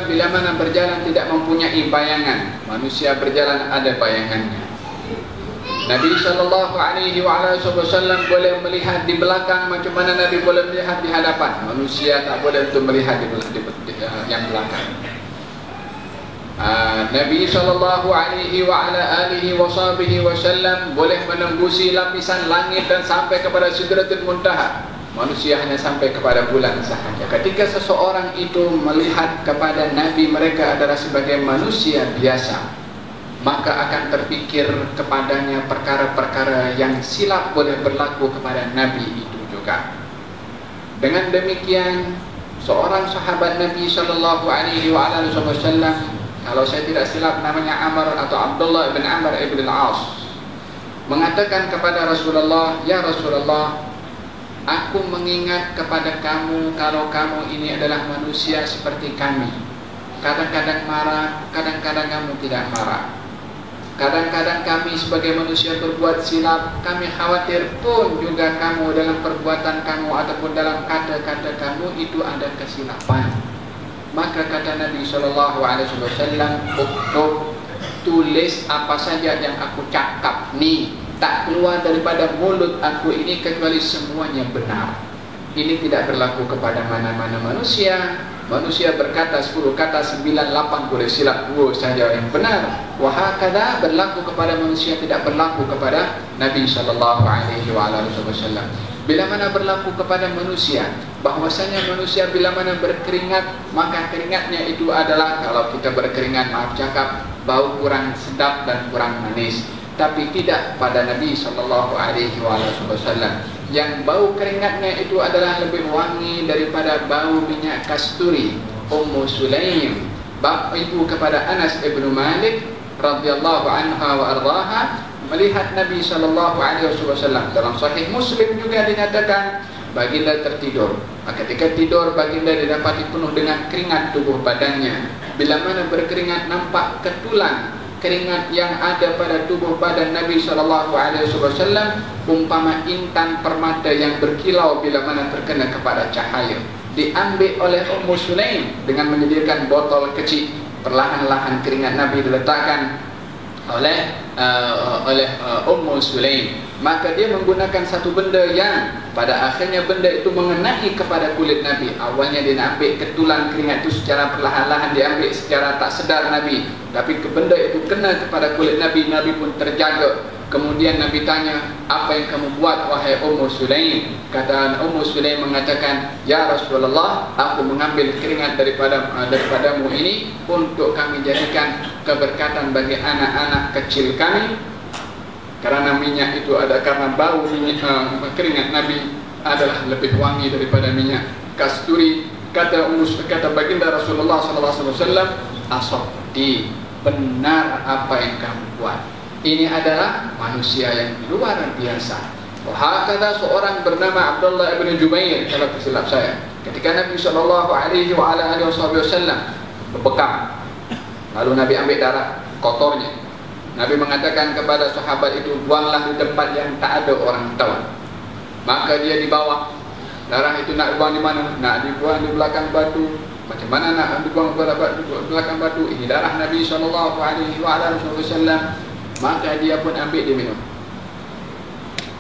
bila mana berjalan tidak mempunyai bayangan. Manusia berjalan ada bayangannya. Nabi SAW boleh melihat di belakang macam mana Nabi boleh melihat di hadapan. Manusia tak boleh untuk melihat di yang belakang. Nabi SAW boleh menembusi lapisan langit dan sampai kepada Sidratul Muntaha. Manusia hanya sampai kepada bulan sahaja. Ketika seseorang itu melihat kepada Nabi mereka adalah sebagai manusia biasa, maka akan terfikir kepadanya perkara-perkara yang silap boleh berlaku kepada Nabi itu juga. Dengan demikian, seorang sahabat Nabi SAW, kalau saya tidak silap namanya Amr atau Abdullah bin Amr ibn al-As, mengatakan kepada Rasulullah, "Ya Rasulullah, aku mengingat kepada kamu kalau kamu ini adalah manusia seperti kami. Kadang-kadang marah, kadang-kadang kamu tidak marah. Kadang-kadang kami sebagai manusia berbuat silap, kami khawatir pun juga kamu dalam perbuatan kamu ataupun dalam kata-kata kamu itu ada kesilapan." Maka kata Nabi SAW, "Uktub, tulis apa saja yang aku cakap ni, tak keluar daripada mulut aku ini kecuali semuanya benar." Ini tidak berlaku kepada mana-mana manusia. Manusia berkata 10 kata, 9-8 boleh silap, 2 saja yang benar. Wahakadha berlaku kepada manusia, tidak berlaku kepada Nabi SAW. Bila mana berlaku kepada manusia, bahwasanya manusia bila mana berkeringat, maka keringatnya itu adalah, kalau kita berkeringat, maaf cakap, bau kurang sedap dan kurang manis. Tapi tidak pada Nabi SAW, yang bau keringatnya itu adalah lebih wangi daripada bau minyak kasturi. Ummu Sulaim, ibu kepada Anas ibn Malik, radhiyallahu anha wa ardhaha melihat Nabi sallallahu alaihi wasallam. Dalam Sahih Muslim juga dinyatakan baginda tertidur. Ketika tidur, baginda didapati penuh dengan keringat tubuh badannya. Bila mana berkeringat, nampak ketulan keringat yang ada pada tubuh badan Nabi sallallahu alaihi wasallam umpama intan permata yang berkilau bila mana terkena kepada cahaya. Diambil oleh Ummu Sulaim dengan menyediakan botol kecil. Perlahan-lahan keringat Nabi diletakkan oleh Ummu Sulaim. Maka dia menggunakan satu benda yang pada akhirnya benda itu mengenai kepada kulit Nabi. Awalnya dia nak ambil ketulan keringat itu secara perlahan-lahan, diambil secara tak sedar Nabi. Tapi benda itu kena kepada kulit Nabi, Nabi pun terjaga. Kemudian Nabi tanya, apa yang kamu buat wahai Ummu Sulaim? Kata Ummu Sulaim mengatakan, ya Rasulullah, aku mengambil keringat daripadamu ini untuk kami jadikan keberkatan bagi anak-anak kecil kami. Karena minyak itu ada, karena bau keringat Nabi adalah lebih wangi daripada minyak kasturi. Kata baginda Rasulullah SAW, asabti, benar apa yang kamu buat. Ini adalah manusia yang luar biasa. Wahakala seorang bernama Abdullah ibn Jubair, kalau tersilap saya, ketika Nabi SAW berbekam, lalu Nabi ambil darah kotornya. Nabi mengatakan kepada sahabat itu, buanglah di tempat yang tak ada orang tahu. Maka dia dibawa. Darah itu nak dibuang di mana? Nak dibuang di belakang batu. Macam mana nak dibuang di belakang batu? Ini darah Nabi SAW. Maka dia pun ambil, dia minum.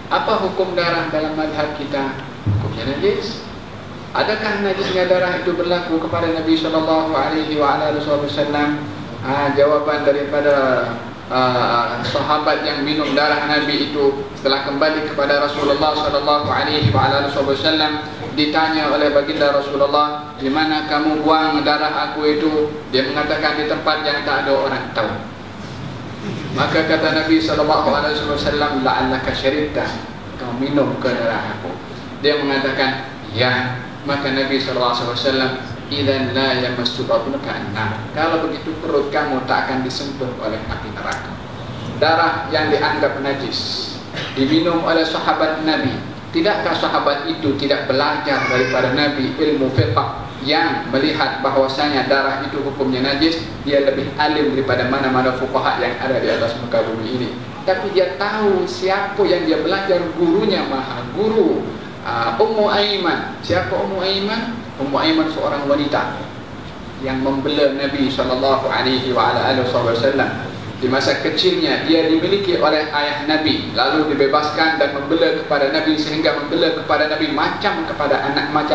Apa hukum darah dalam mazhab kita? Hukumnya najis. Adakah najisnya darah itu berlaku kepada Nabi SAW? Jawaban daripada sahabat yang minum darah Nabi itu setelah kembali kepada Rasulullah SAW, ditanya oleh baginda Rasulullah, di mana kamu buang darah aku itu? Dia mengatakan di tempat yang tak ada orang tahu. Maka kata Nabi SAW, la'allaka syaribta, kau minum ke darah aku. Dia mengatakan, ya. Maka Nabi SAW, idzan la yamassu batnuka an-nar, kalau begitu perut kamu tak akan disentuh oleh api neraka. Darah yang dianggap najis diminum oleh sahabat Nabi. Tidakkah sahabat itu tidak belajar daripada Nabi ilmu fiqh yang melihat bahwasanya darah itu hukumnya najis? Dia lebih alim daripada mana-mana fuqaha yang ada di atas muka bumi ini. Tapi dia tahu siapa yang dia belajar, gurunya maha guru. Ummu Aiman. Siapa Ummu Aiman? Ummu Aiman seorang wanita yang membela Nabi SAW. Di masa kecilnya dia dimiliki oleh ayah Nabi, lalu dibebaskan dan membela kepada Nabi, sehingga membela kepada Nabi macam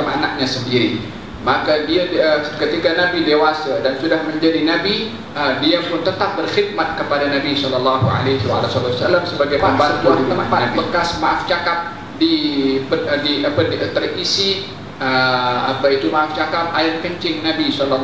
anaknya sendiri. Maka dia ketika Nabi dewasa dan sudah menjadi Nabi, dia pun tetap berkhidmat kepada Nabi SAW sebagai pembantu di tempat bekas maaf cakap terisi maaf cakap air kencing Nabi SAW.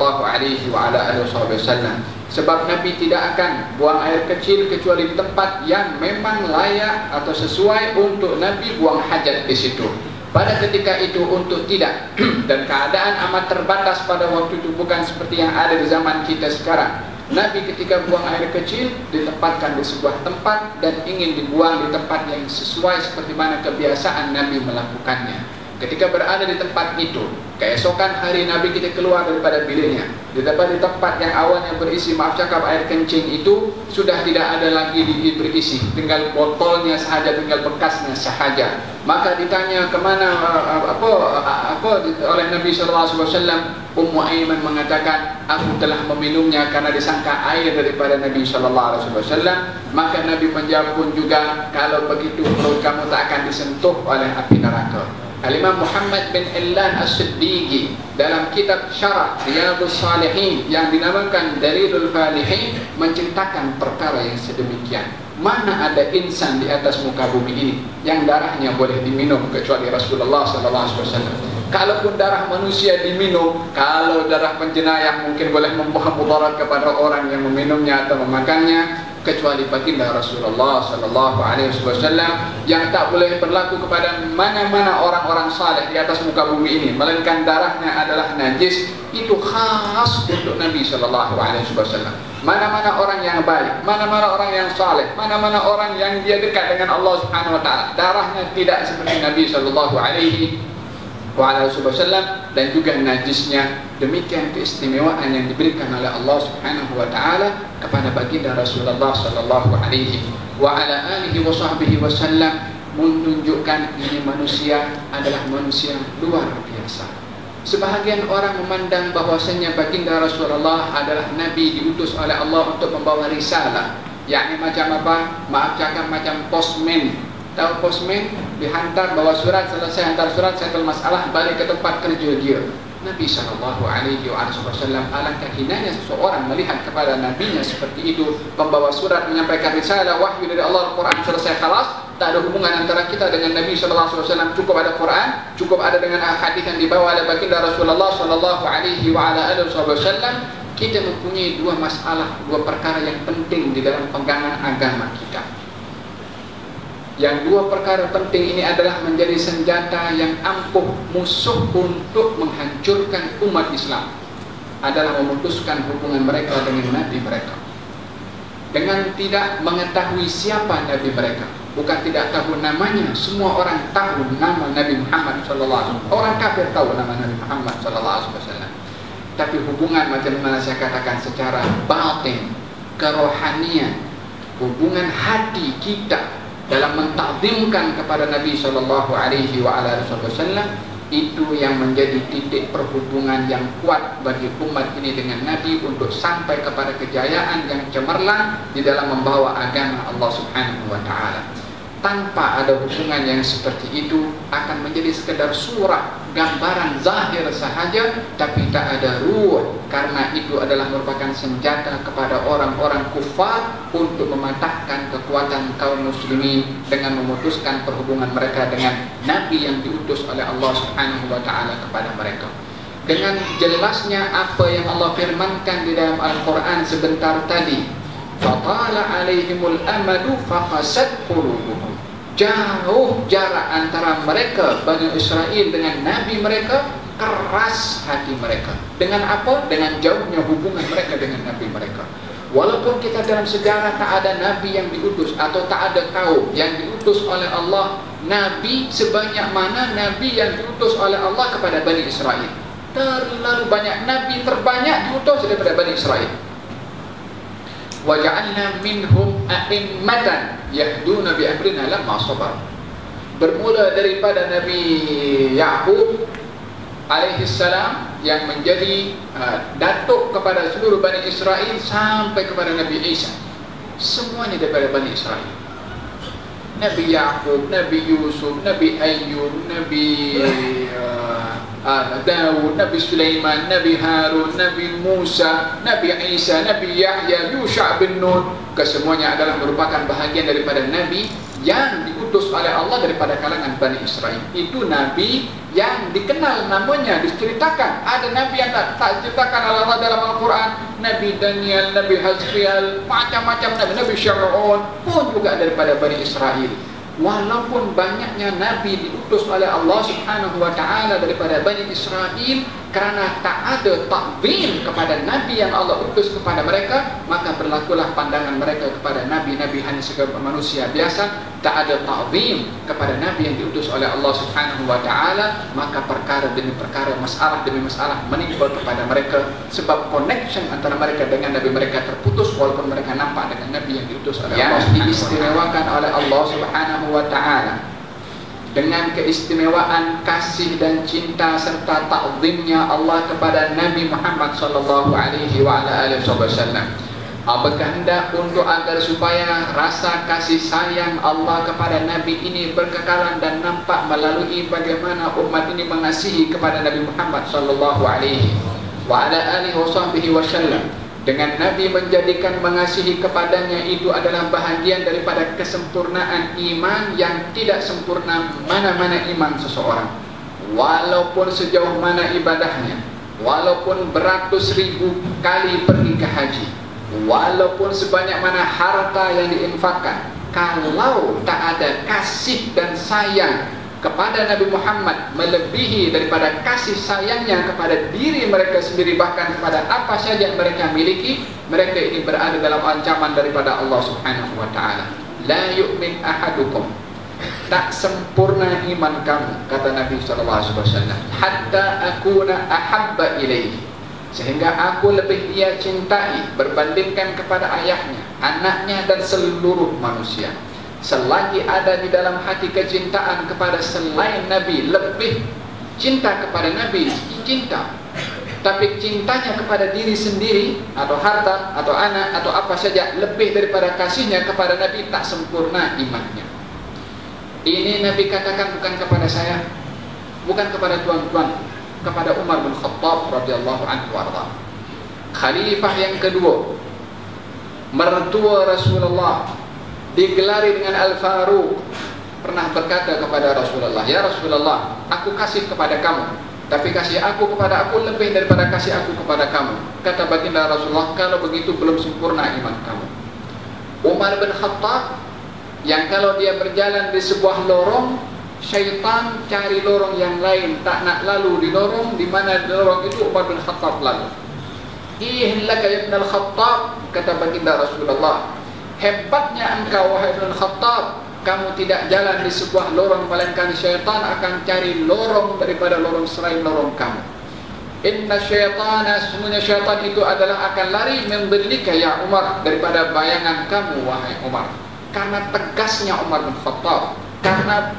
Sebab Nabi tidak akan buang air kecil kecuali di tempat yang memang layak atau sesuai untuk Nabi buang hajat di situ. Pada ketika itu untuk tidak dan keadaan amat terbatas pada waktu itu, bukan seperti yang ada di zaman kita sekarang. Nabi ketika buang air kecil ditempatkan di sebuah tempat dan ingin dibuang di tempat yang sesuai seperti mana kebiasaan Nabi melakukannya. Ketika berada di tempat itu, keesokan hari Nabi kita keluar daripada biliknya, di tempat yang awalnya berisi maaf cakap air kencing itu sudah tidak ada lagi berisi, tinggal botolnya sahaja, tinggal bekasnya sahaja. Maka ditanya kemana oleh Nabi SAW. Ummu Aiman mengatakan, aku telah meminumnya karena disangka air daripada Nabi SAW. Maka Nabi menjawab pun juga, kalau begitu perut kamu tak akan disentuh oleh api neraka. Al-Imam Muhammad bin Illan As-Siddiqi dalam kitab Syarah Riyadhus Salihin yang dinamakan Dalilul Falihin menceritakan perkara yang sedemikian. Mana ada insan di atas muka bumi ini yang darahnya boleh diminum kecuali Rasulullah SAW. Kalaupun darah manusia diminum, kalau darah penjenayah mungkin boleh membawa mudarat kepada orang yang meminumnya atau memakannya. kecuali baginda Rasulullah sallallahu alaihi wasallam, yang tak boleh berlaku kepada mana-mana orang-orang saleh di atas muka bumi ini, melainkan darahnya adalah najis. Itu khas untuk Nabi sallallahu alaihi wasallam. Mana-mana orang yang baik, mana-mana orang yang saleh, mana-mana orang yang dia dekat dengan Allah Subhanahu wa taala, darahnya tidak seperti Nabi sallallahu alaihi wasallam, dan juga najisnya. Demikian keistimewaan yang diberikan oleh Allah Subhanahu wa taala kepada baginda Rasulullah sallallahu alaihi wasallam, menunjukkan ini manusia adalah manusia luar biasa. Sebahagian orang memandang bahwasanya baginda Rasulullah adalah nabi diutus oleh Allah untuk membawa risalah, yakni macam apa? Maaf cakap, macam postman. Tahu postman? Dihantar bawa surat, selesai hantar surat, settle masalah, balik ke tempat kerja dia. Nabi sallallahu alaihi wasallam, alangkah hinanya seseorang melihat kepada nabinya seperti itu, pembawa surat menyampaikan risalah wahyu dari Allah, Al-Quran, selesai khalas, tak ada hubungan antara kita dengan Nabi sallallahu alaihi wasallam. Cukup ada Quran, cukup ada dengan hadis yang dibawa oleh baginda Rasulullah sallallahu alaihi wasallam. Kita mempunyai dua masalah, dua perkara yang penting di dalam pegangan agama kita. Yang dua perkara penting ini adalah menjadi senjata yang ampuh musuh untuk menghancurkan umat Islam, adalah memutuskan hubungan mereka dengan Nabi mereka dengan tidak mengetahui siapa Nabi mereka. Bukan tidak tahu namanya, semua orang tahu nama Nabi Muhammad SAW. Orang kafir tahu nama Nabi Muhammad SAW. Tapi hubungan macam mana saya katakan secara batin, kerohanian, hubungan hati kita dalam mentakzimkan kepada Nabi sallallahu alaihi wasallam, itu yang menjadi titik perhubungan yang kuat bagi umat ini dengan Nabi untuk sampai kepada kejayaan yang cemerlang di dalam membawa agama Allah Subhanahu wa taala. Tanpa ada hubungan yang seperti itu akan menjadi sekedar surah, gambaran zahir sahaja, tapi tak ada ruh, karena itu adalah merupakan senjata kepada orang-orang kufar untuk mematahkan kekuatan kaum muslimin dengan memutuskan perhubungan mereka dengan Nabi yang diutus oleh Allah Subhanahu wa taala kepada mereka. Dengan jelasnya apa yang Allah firmankan di dalam Al-Quran sebentar tadi, fatala alaihimul amadu faqasat qulubuhum. Jauh jarak antara mereka Bani Israel dengan Nabi mereka, keras hati mereka. Dengan apa? Dengan jauhnya hubungan mereka dengan Nabi mereka. Walaupun kita dalam sejarah tak ada Nabi yang diutus, atau tak ada kaum yang diutus oleh Allah, Nabi sebanyak mana Nabi yang diutus oleh Allah kepada Bani Israel. Terlalu banyak. Nabi terbanyak diutus daripada Bani Israel. وَجَعَلْنَا مِنْهُمْ أَئِمَّةً يَهْدُونَ بِأَمْرِنَا لَمَّا صَبَرُوا. Bermula daripada Nabi Ya'qub alaihissalam yang menjadi datuk kepada seluruh Bani Israel, sampai kepada Nabi Isa, semuanya daripada Bani Israel. Nabi Ya'qub, Nabi Yusuf, Nabi Ayyub, Nabi Daud, Nabi Sulaiman, Nabi Harun, Nabi Musa, Nabi Isa, Nabi Yahya, Yusha bin Nun, kesemuanya adalah merupakan bahagian daripada Nabi yang diutus oleh Allah daripada kalangan Bani Israel. Itu Nabi yang dikenal namanya, diceritakan. Ada Nabi yang tak diceritakan oleh Allah dalam Al-Quran. Nabi Daniel, Nabi Hazriel, macam-macam Nabi. Nabi Syar'un pun juga daripada Bani Israel. Walaupun banyaknya Nabi diutus oleh Allah Subhanahu wa ta'ala daripada Bani Israel, kerana tak ada takzim kepada Nabi yang Allah utus kepada mereka, maka berlakulah pandangan mereka kepada Nabi-Nabi hanya sekedar manusia biasa. Tak ada takzim kepada Nabi yang diutus oleh Allah Subhanahu wa ta'ala, maka perkara demi perkara, masalah demi masalah menimpa kepada mereka, sebab connection antara mereka dengan Nabi mereka terputus, walaupun mereka nampak dengan Nabi yang diutus oleh Allah. Yang diistimewakan oleh Allah Subhanahu wa ta'ala dengan keistimewaan kasih dan cinta serta takzimnya Allah kepada Nabi Muhammad sallallahu alaihi wasallam, berkehendak untuk agar supaya rasa kasih sayang Allah kepada Nabi ini berkekalan dan nampak melalui bagaimana umat ini mengasihi kepada Nabi Muhammad sallallahu alaihi wasallam. Dengan Nabi menjadikan mengasihi kepadanya itu adalah bahagian daripada kesempurnaan iman yang tidak sempurna mana-mana iman seseorang. Walaupun sejauh mana ibadahnya, walaupun beratus ribu kali pergi ke haji, walaupun sebanyak mana harta yang diinfakkan, kalau tak ada kasih dan sayang kepada Nabi Muhammad melebihi daripada kasih sayangnya kepada diri mereka sendiri, bahkan kepada apa saja yang mereka miliki, mereka ini berada dalam ancaman daripada Allah Subhanahu wa ta'ala. La yu'min ahadukum, tak sempurna iman kamu, kata Nabi SAW, hatta akuna ahabba ilaihi, sehingga aku lebih ia cintai berbandingkan kepada ayahnya, anaknya dan seluruh manusia. Selagi ada di dalam hati kecintaan kepada selain Nabi, lebih cinta kepada Nabi, cinta. Tapi cintanya kepada diri sendiri, atau harta, atau anak, atau apa saja, lebih daripada kasihnya kepada Nabi, tak sempurna imannya. Ini Nabi katakan bukan kepada saya, bukan kepada tuan-tuan, kepada Umar bin Khattab radhiyallahu anhu warḍah, khalifah yang kedua, mertua Rasulullah, digelari dengan Al-Faruq, pernah berkata kepada Rasulullah, ya Rasulullah, aku kasih kepada kamu, tapi kasih aku kepada aku lebih daripada kasih aku kepada kamu. Kata baginda Rasulullah, kalau begitu belum sempurna iman kamu. Umar bin Khattab, yang kalau dia berjalan di sebuah lorong, syaitan cari lorong yang lain, tak nak lalu di lorong di mana lorong itu Umar bin Khattab lalu. Ihlaka ya Ibn al-Khattab, kata baginda Rasulullah, hebatnya engkau wahai Ibn Khattab, kamu tidak jalan di sebuah lorong, melainkan syaitan akan cari lorong daripada lorong selain lorong kamu. Inna syaitana, sesungguhnya syaitan itu adalah akan lari membelika ya Umar daripada bayangan kamu wahai Umar. Karena tegasnya Umar bin Khattab, karena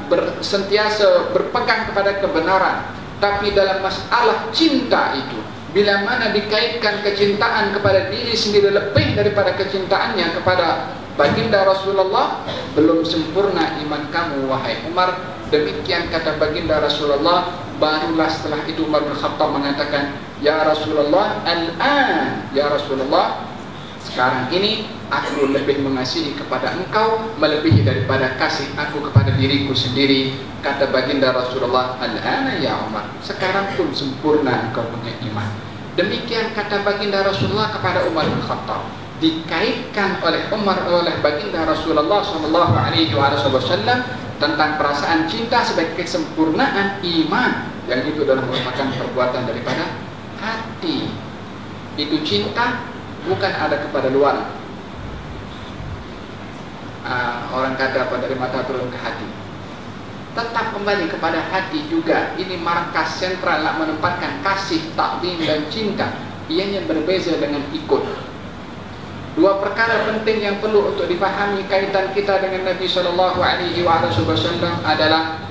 sentiasa berpegang kepada kebenaran. Tapi dalam masalah cinta itu, bila mana dikaitkan kecintaan kepada diri sendiri lebih daripada kecintaannya kepada baginda Rasulullah, belum sempurna iman kamu wahai Umar. Demikian kata baginda Rasulullah. Barulah setelah itu Umar bin Khattab mengatakan, ya Rasulullah, al-an, ya Rasulullah, sekarang ini aku lebih mengasihi kepada engkau melebihi daripada kasih aku kepada diriku sendiri. Kata baginda Rasulullah, al-ana ya Umar, sekarang pun sempurna engkau punya iman. Demikian kata baginda Rasulullah kepada Umar bin Khattab, dikaitkan oleh Umar oleh baginda Rasulullah SAW tentang perasaan cinta sebagai kesempurnaan iman, yang itu adalah merupakan perbuatan daripada hati. Itu cinta bukan ada kepada luar. Orang kata apa, dari mata turun ke hati, tetap kembali kepada hati juga. Ini markas sentral nak menempatkan kasih, takdim dan cinta. Ianya berbeza dengan ikut. Dua perkara penting yang perlu untuk difahami kaitan kita dengan Nabi SAW adalah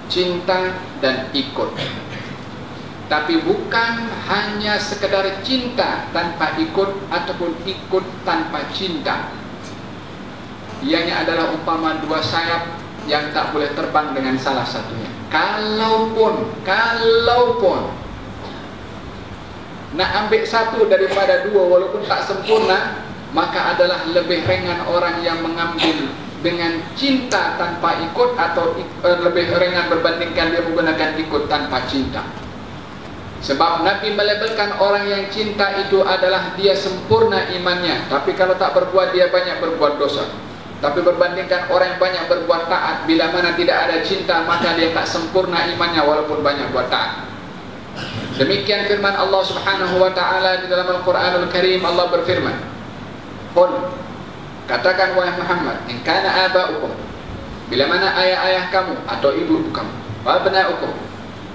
cinta dan ikut. Tapi bukan hanya sekedar cinta tanpa ikut ataupun ikut tanpa cinta. Ianya adalah umpama dua sayap yang tak boleh terbang dengan salah satunya. Kalaupun nak ambil satu daripada dua walaupun tak sempurna, maka adalah lebih ringan orang yang mengambil dengan cinta tanpa ikut, atau lebih ringan berbandingkan dia menggunakan ikut tanpa cinta. Sebab Nabi melabelkan orang yang cinta itu adalah dia sempurna imannya, tapi kalau tak berbuat dia banyak berbuat dosa. Tapi berbandingkan orang yang banyak berbuat taat, bila mana tidak ada cinta maka dia tak sempurna imannya walaupun banyak buat taat. Demikian firman Allah Subhanahu wa ta'ala di dalam Al-Quranul Karim. Allah berfirman, qul, katakan wahai Muhammad, in kana aba'ukum, bila mana ayah-ayah kamu atau ibu kamu, wa abna'ukum,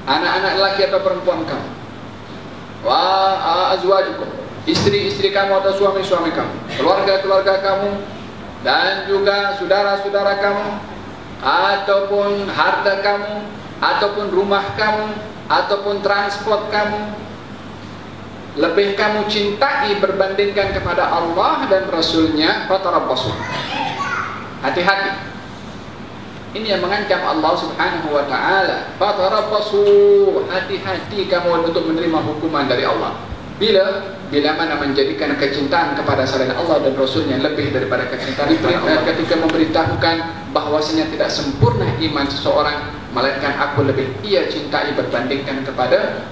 anak-anak lelaki atau perempuan kamu, wa azwajukum, istri-istri kamu atau suami-suami kamu, keluarga-keluarga kamu, dan juga saudara-saudara kamu, ataupun harta kamu, ataupun rumah kamu, ataupun transport kamu, lebih kamu cintai berbandingkan kepada Allah dan Rasulnya, fatarabbasu, hati-hati. Ini yang mengancam Allah Subhanahu wa ta'ala, fatarabbasu, hati-hati kamu untuk menerima hukuman dari Allah. Bila mana menjadikan kecintaan kepada selain Allah dan Rasulnya lebih daripada kecintaan kepada Allah, ketika memberitahukan bahwasanya tidak sempurna iman seseorang, melainkan aku lebih ia cintai berbandingkan kepada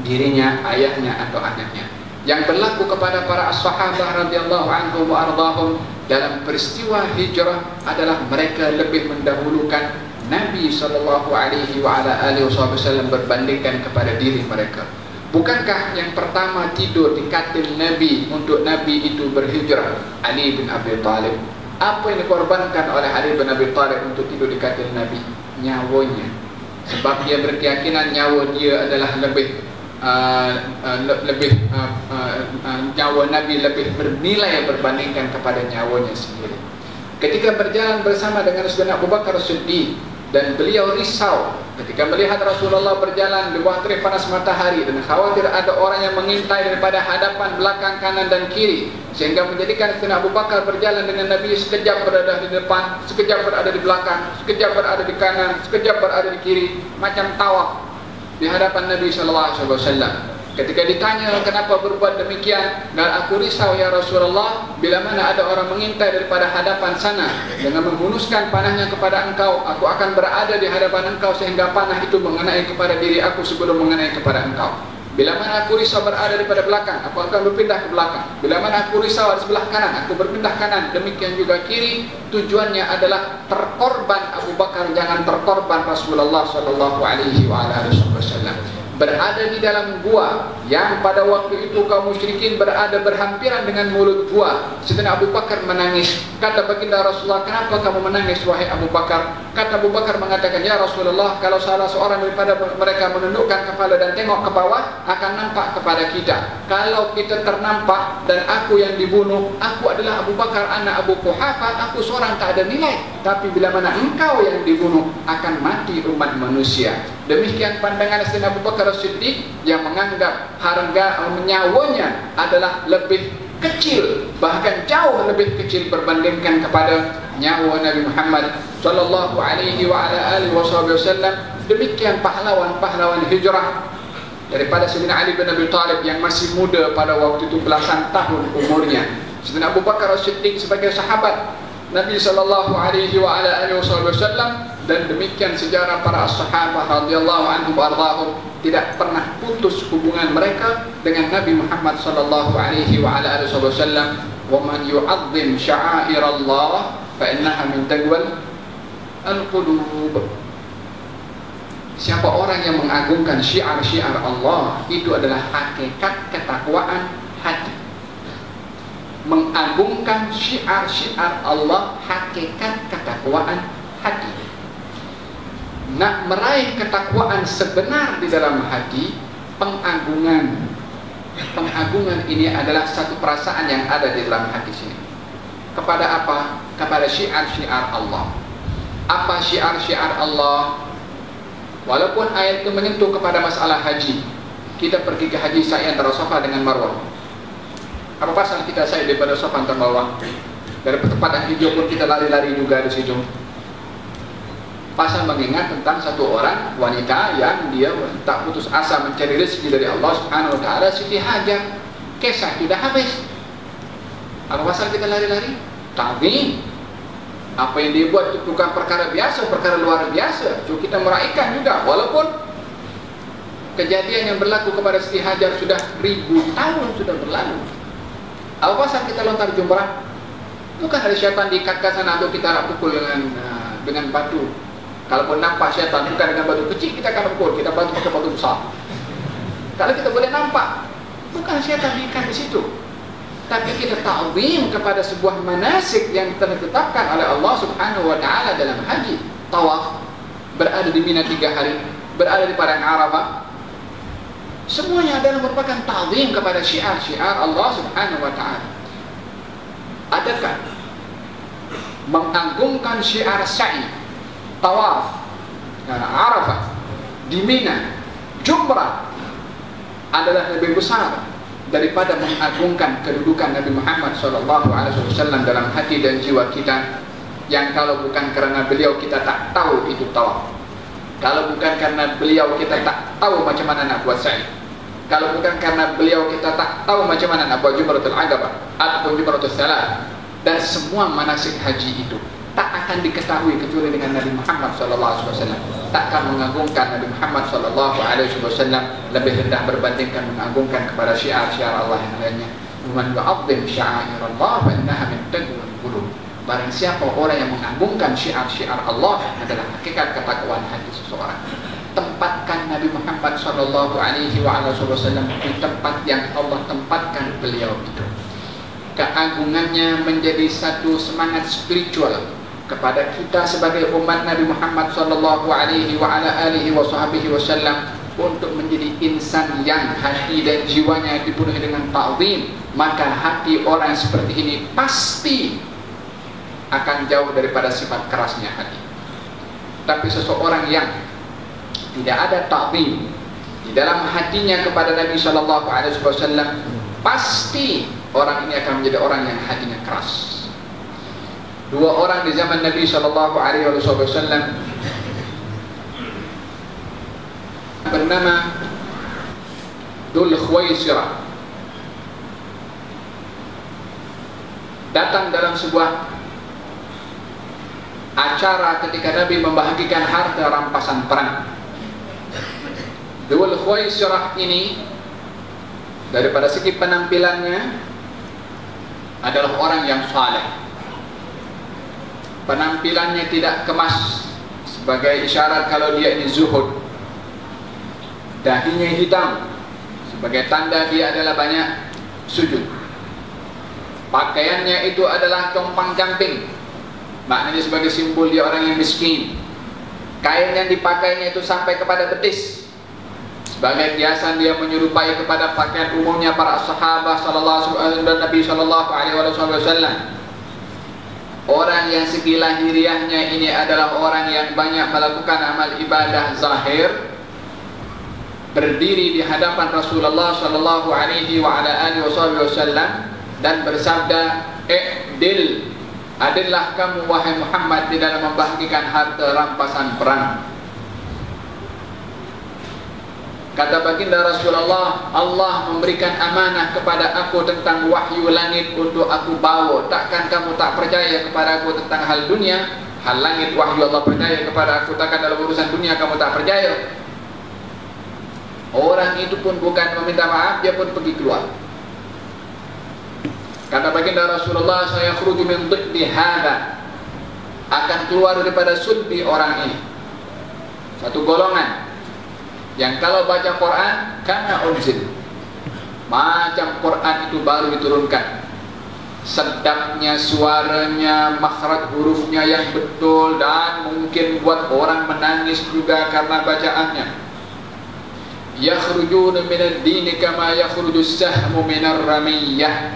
dirinya, ayahnya atau anaknya. yang berlaku kepada para sahabat radhiyallahu anhum wa ardhahum dalam peristiwa hijrah adalah mereka lebih mendahulukan Nabi sallallahu alaihi wa ala alihi wasallam berbandingkan kepada diri mereka. Bukankah yang pertama tidur di katil Nabi untuk Nabi itu berhijrah Ali bin Abi Thalib? Apa yang dikorbankan oleh Ali bin Abi Thalib untuk tidur di katil Nabi? Nyawanya. Sebab dia berkeyakinan nyawa dia adalah nyawa Nabi lebih bernilai berbandingkan kepada nyawanya sendiri. Ketika berjalan bersama dengan Sayyidina Abu Bakar Siddiq, dan beliau risau ketika melihat Rasulullah berjalan di bawah terik panas matahari dan khawatir ada orang yang mengintai daripada hadapan, belakang, kanan dan kiri, sehingga menjadikan Sayyidina Abu Bakar berjalan dengan Nabi sekejap berada di depan, sekejap berada di belakang, sekejap berada di kanan, sekejap berada di kiri, macam tawaf di hadapan Nabi sallallahu alaihi wasallam. Ketika ditanya kenapa berbuat demikian, dan aku risau ya Rasulullah, bila mana ada orang mengintai daripada hadapan sana dengan menghunuskan panahnya kepada engkau, aku akan berada di hadapan engkau sehingga panah itu mengenai kepada diri aku sebelum mengenai kepada engkau. Bila mana aku risau berada daripada belakang, aku akan berpindah ke belakang. Bila mana aku risau di sebelah kanan, aku berpindah kanan. Demikian juga kiri. Tujuannya adalah terkorban Abu Bakar, jangan terkorban Rasulullah sallallahu alaihi wasallam. Berada di dalam gua yang pada waktu itu kaum musyrikin berada berhampiran dengan mulut gua. Sayyidina Abu Bakar menangis. Kata baginda Rasulullah, kenapa kamu menangis wahai Abu Bakar? Kata Abu Bakar mengatakan, ya Rasulullah, kalau salah seorang daripada mereka menundukkan kepala dan tengok ke bawah, akan nampak kepada kita. Kalau kita ternampak dan aku yang dibunuh, aku adalah Abu Bakar anak Abu Quhafa, aku seorang tak ada nilai. Tapi bila mana engkau yang dibunuh, akan mati umat manusia. Demikian pandangan Sayyidina Abu Bakar Siddiq yang menganggap harga nyawanya adalah lebih kecil, bahkan jauh lebih kecil berbandingkan kepada nyawa Nabi Muhammad sallallahu alaihi wa ala alihi wasallam. Demikian pahlawan-pahlawan hijrah daripada Sayyidina Ali bin Abi Thalib yang masih muda pada waktu itu belasan tahun umurnya. Sayyidina Abu Bakar Siddiq sebagai sahabat Nabi sallallahu alaihi wa ala alihi wasallam, dan demikian sejarah para sahabat radhiyallahu anhum wa ardhahum tidak pernah putus hubungan mereka dengan Nabi Muhammad sallallahu alaihi wa ala alihi wasallam. Wa man yu'azzim sya'airallah fa innaha min taqwal al-qulub. Siapa orang yang mengagungkan syiar-syiar Allah, itu adalah hakikat ketakwaan hati. Mengagungkan syiar-syiar Allah, hakikat ketakwaan hati. Nak meraih ketakwaan sebenar di dalam hati, pengagungan ini adalah satu perasaan yang ada di dalam hati sini. Kepada apa? Kepada syiar-syiar Allah. Apa syiar-syiar Allah? Walaupun ayat itu menyentuh kepada masalah haji, kita pergi ke haji sa'i antara Safa dengan Marwah. Apa pasal kita sa'i daripada Safa antara Marwah? Dari pertempatan hijau pun kita lari-lari juga di situ. Pasal mengingat tentang satu orang wanita yang dia tak putus asa mencari rezeki dari Allah Subhanahu wa taala, Siti Hajar. Kisah sudah habis. Apa pasal kita lari-lari? Ta'zim. Apa yang dia buat itu bukan perkara biasa, perkara luar biasa. So kita meraihkan juga, walaupun kejadian yang berlaku kepada Siti Hajar sudah 1000 tahun sudah berlalu. Apa pasal kita lontar jumrah? Bukan ada syaitan diikat ke sana atau kita nak pukul dengan batu. Kalaupun nampak syaitan bukan dengan batu kecil, kita akan pukul, kita bantu pakai batu besar. Kalau kita boleh nampak, bukan syaitan diikat di situ, tapi kita ta'zim kepada sebuah manasik yang telah ditetapkan oleh Allah Subhanahu wa taala dalam haji. Tawaf, berada di Mina 3 hari, berada di padang Arafah, semuanya adalah merupakan ta'zim kepada syiar-syiar Allah Subhanahu wa taala. Adakah mengagungkan syiar sa'i, tawaf, Arafah, di Mina, jumrah adalah lebih besar daripada mengagungkan kedudukan Nabi Muhammad SAW dalam hati dan jiwa kita, yang kalau bukan kerana beliau kita tak tahu itu tawaf, kalau bukan karena beliau kita tak tahu macam mana nak buat sa'i, kalau bukan karena beliau kita tak tahu macam mana nak buat Jumratul Aqabah ataupun Jumratul Salat dan semua manasik haji itu. tak akan diketahui kecuali dengan Nabi Muhammad SAW. Takkan mengagungkan Nabi Muhammad SAW lebih rendah berbandingkan mengagungkan kepada syiar-syiar Allah yang lainnya. Man yu'azzim sya'airallah fa innaha min taqwal qulub. Barang siapa orang yang mengagungkan syiar-syiar Allah adalah hakikat ketakwaan hati seseorang. Tempatkan Nabi Muhammad SAW di tempat yang Allah tempatkan beliau itu. Keagungannya menjadi satu semangat spiritual kepada kita sebagai umat Nabi Muhammad SAW untuk menjadi insan yang hati dan jiwanya dipenuhi dengan ta'zim. Maka hati orang seperti ini pasti akan jauh daripada sifat kerasnya hati. Tapi seseorang yang tidak ada ta'zim di dalam hatinya kepada Nabi SAW, pasti orang ini akan menjadi orang yang hatinya keras. Dua orang di zaman Nabi SAW bernama Dhul Khuwaisirah, datang dalam sebuah acara ketika Nabi membahagikan harta rampasan perang. Dhul Khuwaisirah ini daripada segi penampilannya adalah orang yang saleh. Penampilannya tidak kemas sebagai isyarat kalau dia ini zuhud. Dahinya hitam sebagai tanda dia adalah banyak sujud. Pakaiannya itu adalah compang-camping, maknanya sebagai simbol dia orang yang miskin. Kain yang dipakainya itu sampai kepada betis, sebagai kiasan dia menyerupai kepada pakaian umumnya para sahabat sallallahu alaihi wasallam dan Nabi sallallahu alaihi wasallam. Orang yang segi lahiriahnya ini adalah orang yang banyak melakukan amal ibadah zahir, berdiri di hadapan Rasulullah sallallahu alaihi wasallam dan bersabda, "I'dil, adillah kamu wahai Muhammad di dalam membahagikan harta rampasan perang." Kata baginda Rasulullah, Allah memberikan amanah kepada aku tentang wahyu langit untuk aku bawa. Takkan kamu tak percaya kepada aku tentang hal dunia? Hal langit wahyu Allah percaya kepada aku, takkan dalam urusan dunia kamu tak percaya? Orang itu pun bukan meminta maaf, dia pun pergi keluar. Kata baginda Rasulullah, saya khruju min dhiddi hadha, akan keluar daripada sulbi orang ini satu golongan yang kalau baca Quran kana unzil, macam Quran itu baru diturunkan, sedapnya suaranya, makhraj hurufnya yang betul, dan mungkin buat orang menangis juga karena bacaannya. Yakhrujuna minad dini kama yakhruju sahmu minar ramiyah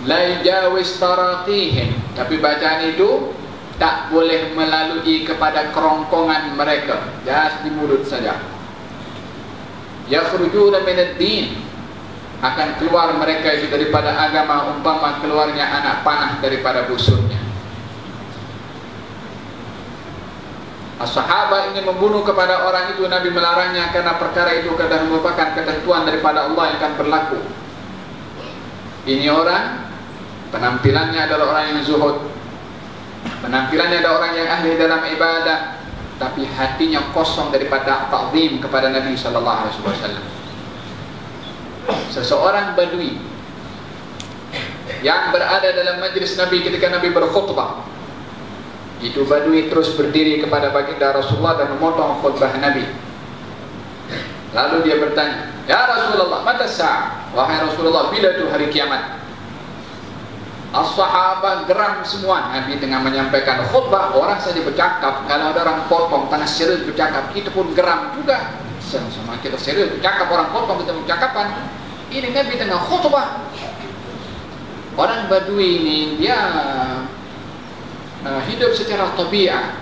la yajawis taraqihim, tapi bacaan itu tak boleh melalui kepada kerongkongan mereka, just di mulut saja. Yakhrujuna minad din, akan keluar mereka itu daripada agama umpama keluarnya anak panah daripada busurnya. As-sahabat ingin membunuh kepada orang itu, Nabi melarangnya karena perkara itu kadang merupakan ketentuan daripada Allah yang akan berlaku. Ini orang penampilannya adalah orang yang zuhud, penampilannya adalah orang yang ahli dalam ibadah, tapi hatinya kosong daripada ta'zim kepada Nabi sallallahu alaihi wasallam. Seseorang badui yang berada dalam majlis Nabi ketika Nabi berkhutbah, itu badui terus berdiri kepada baginda Rasulullah dan memotong khutbah Nabi. Lalu dia bertanya, "Ya Rasulullah, mata sa'ah?" Wahai Rasulullah, bila itu hari kiamat? As-sahabat geram semua. Nabi tengah menyampaikan khutbah, orang saja bercakap, kalau ada orang potong tengah serius bercakap, kita pun geram juga. Sama kita serius bercakap, orang potong kita bercakapan. Ini Nabi tengah khutbah. Orang badui ini dia hidup secara tabiat,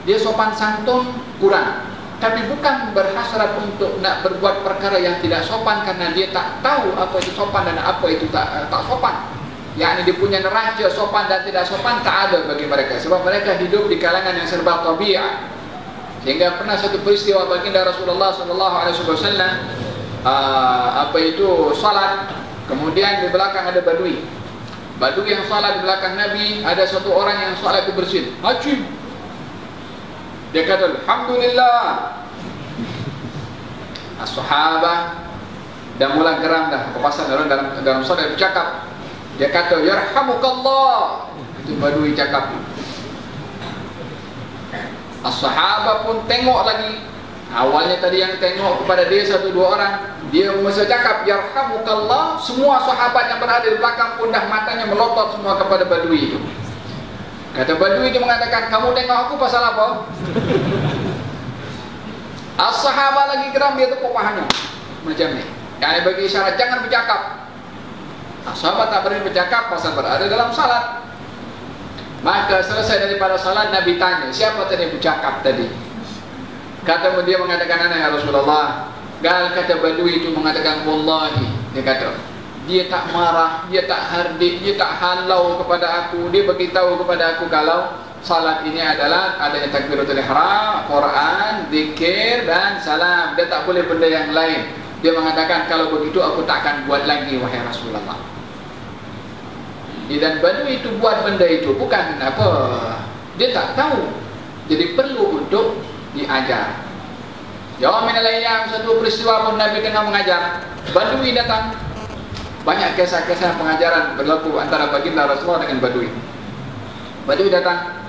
dia sopan santun kurang, tapi bukan berhasrat untuk nak berbuat perkara yang tidak sopan, karena dia tak tahu apa itu sopan dan apa itu tak sopan. Yakni dia punya neraca sopan dan tidak sopan tak ada bagi mereka, sebab mereka hidup di kalangan yang serba tabiat. Sehingga pernah satu peristiwa baginda Rasulullah sallallahu alaihi wasallam salat, kemudian di belakang ada badui. Badui yang salat di belakang Nabi, ada satu orang yang salat itu bersin. Ajib. Dia kata, Alhamdulillah. As-sahabah dah mula geram dah. Kepasan dalam salat bercakap. Dia kata, Yarhamukallah. Itu badui cakap. As-sahabah pun tengok lagi. Awalnya tadi yang tengok kepada dia satu dua orang, dia masa cakap Yarhamukallah, semua sahabat yang berada di belakang pun dah matanya melotot semua kepada badui itu. Kata badui itu mengatakan, kamu tengok aku pasal apa? As-sahabah lagi geram, dia tepuk pahanya macam ni. Yang bagi isyarat jangan bercakap. As-sahabah tak berani bercakap pasal berada dalam salat. Maka selesai daripada salat, Nabi tanya, siapa tadi bercakap tadi? Kata dia mengatakan, ya Rasulullah. Kata badui itu mengatakan, wallahi, dia kata, dia tak marah, dia tak hardik, dia tak halau kepada aku. Dia beritahu kepada aku kalau salat ini adalah adanya takbiratul ihram, Quran, zikir dan salam. Dia tak boleh benda yang lain. Dia mengatakan, kalau begitu aku tak akan buat lagi, wahai Rasulullah. Dan badui itu buat benda itu bukan apa, dia tak tahu. Jadi perlu untuk diajar. Jawab minal ayyam, satu peristiwa pun Nabi tengah mengajar, badui datang. Banyak kisah-kisah pengajaran berlaku antara baginda Rasulullah dengan badui. Badui datang,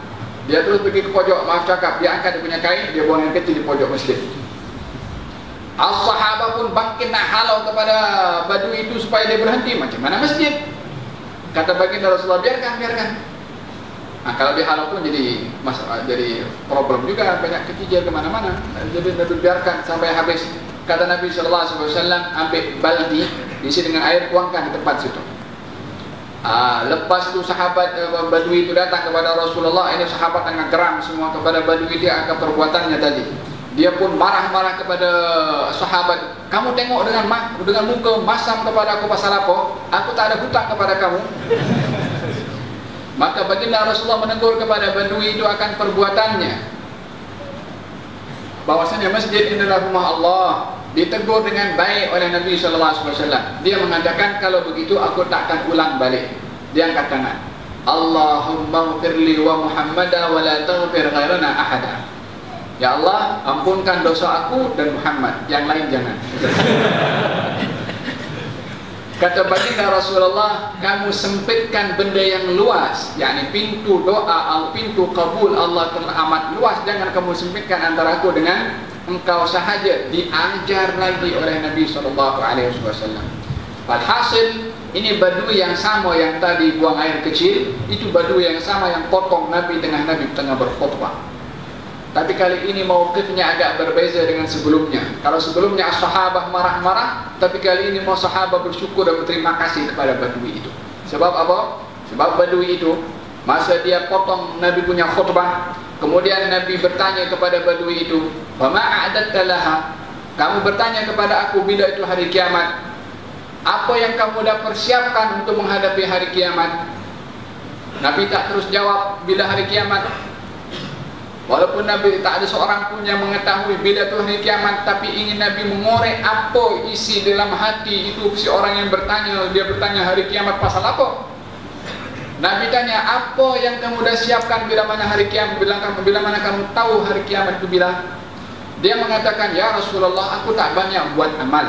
dia terus pergi ke pojok, maaf cakap, dia angkat dia punya kain, dia buang yang kecil di pojok masjid. As-sahabah pun bangkit nak halau kepada badui itu supaya dia berhenti. Macam mana masjid? Kata baginda Rasulullah, biarkan. Kalau dihalau pun jadi masalah, jadi problem juga, banyak kecil kemana-mana. Jadi Nabi biarkan sampai habis. Kata Nabi SAW, ambil baldi, diisi dengan air, tuangkan di tempat situ. Lepas itu sahabat badui itu datang kepada Rasulullah. Ini sahabat tengah geram semua kepada badui dia akan perbuatannya tadi. Dia pun marah-marah kepada sahabat. Kamu tengok dengan muka masam kepada aku pasal apa? Aku tak ada hutang kepada kamu. Maka baginda Rasulullah menegur kepada badui itu akan perbuatannya, bahwasanya masjid ini adalah rumah Allah. Ditegur dengan baik oleh Nabi SAW. Dia mengatakan, kalau begitu aku tak akan ulang balik. Dia angkat tangan, Allahumma ghfirli wa Muhammadan wa la taghfir ghairana ahada. Ya Allah, ampunkan dosa aku dan Muhammad, yang lain jangan. Kata baginda Rasulullah, kamu sempitkan benda yang luas, yakni pintu doa, pintu kabul Allah telah amat luas. Jangan kamu sempitkan antara aku dengan engkau sahaja. Diajar lagi oleh Nabi SAW. Walhasil, ini badui yang sama yang tadi buang air kecil, itu badui yang sama yang potong Nabi tengah berkhutbah. Tapi kali ini mauqifnya agak berbeza dengan sebelumnya. Kalau sebelumnya sahabat marah-marah, tapi kali ini mau sahabat bersyukur dan berterima kasih kepada badui itu. Sebab apa? Sebab badui itu, masa dia potong Nabi punya khutbah, kemudian Nabi bertanya kepada badui itu, "Wa ma a'adatta laha?" Kamu bertanya kepada aku bila itu hari kiamat, apa yang kamu dah persiapkan untuk menghadapi hari kiamat? Nabi tak terus jawab bila hari kiamat. Walaupun Nabi tak ada seorang pun yang mengetahui bila itu hari kiamat, tapi ingin Nabi mengorek apa isi dalam hati itu si orang yang bertanya. Dia bertanya hari kiamat pasal apa? Nabi tanya, apa yang kamu dah siapkan bila mana hari kiamat, bila mana kamu tahu hari kiamat itu bila? Dia mengatakan, ya Rasulullah, aku tak banyak buat amal,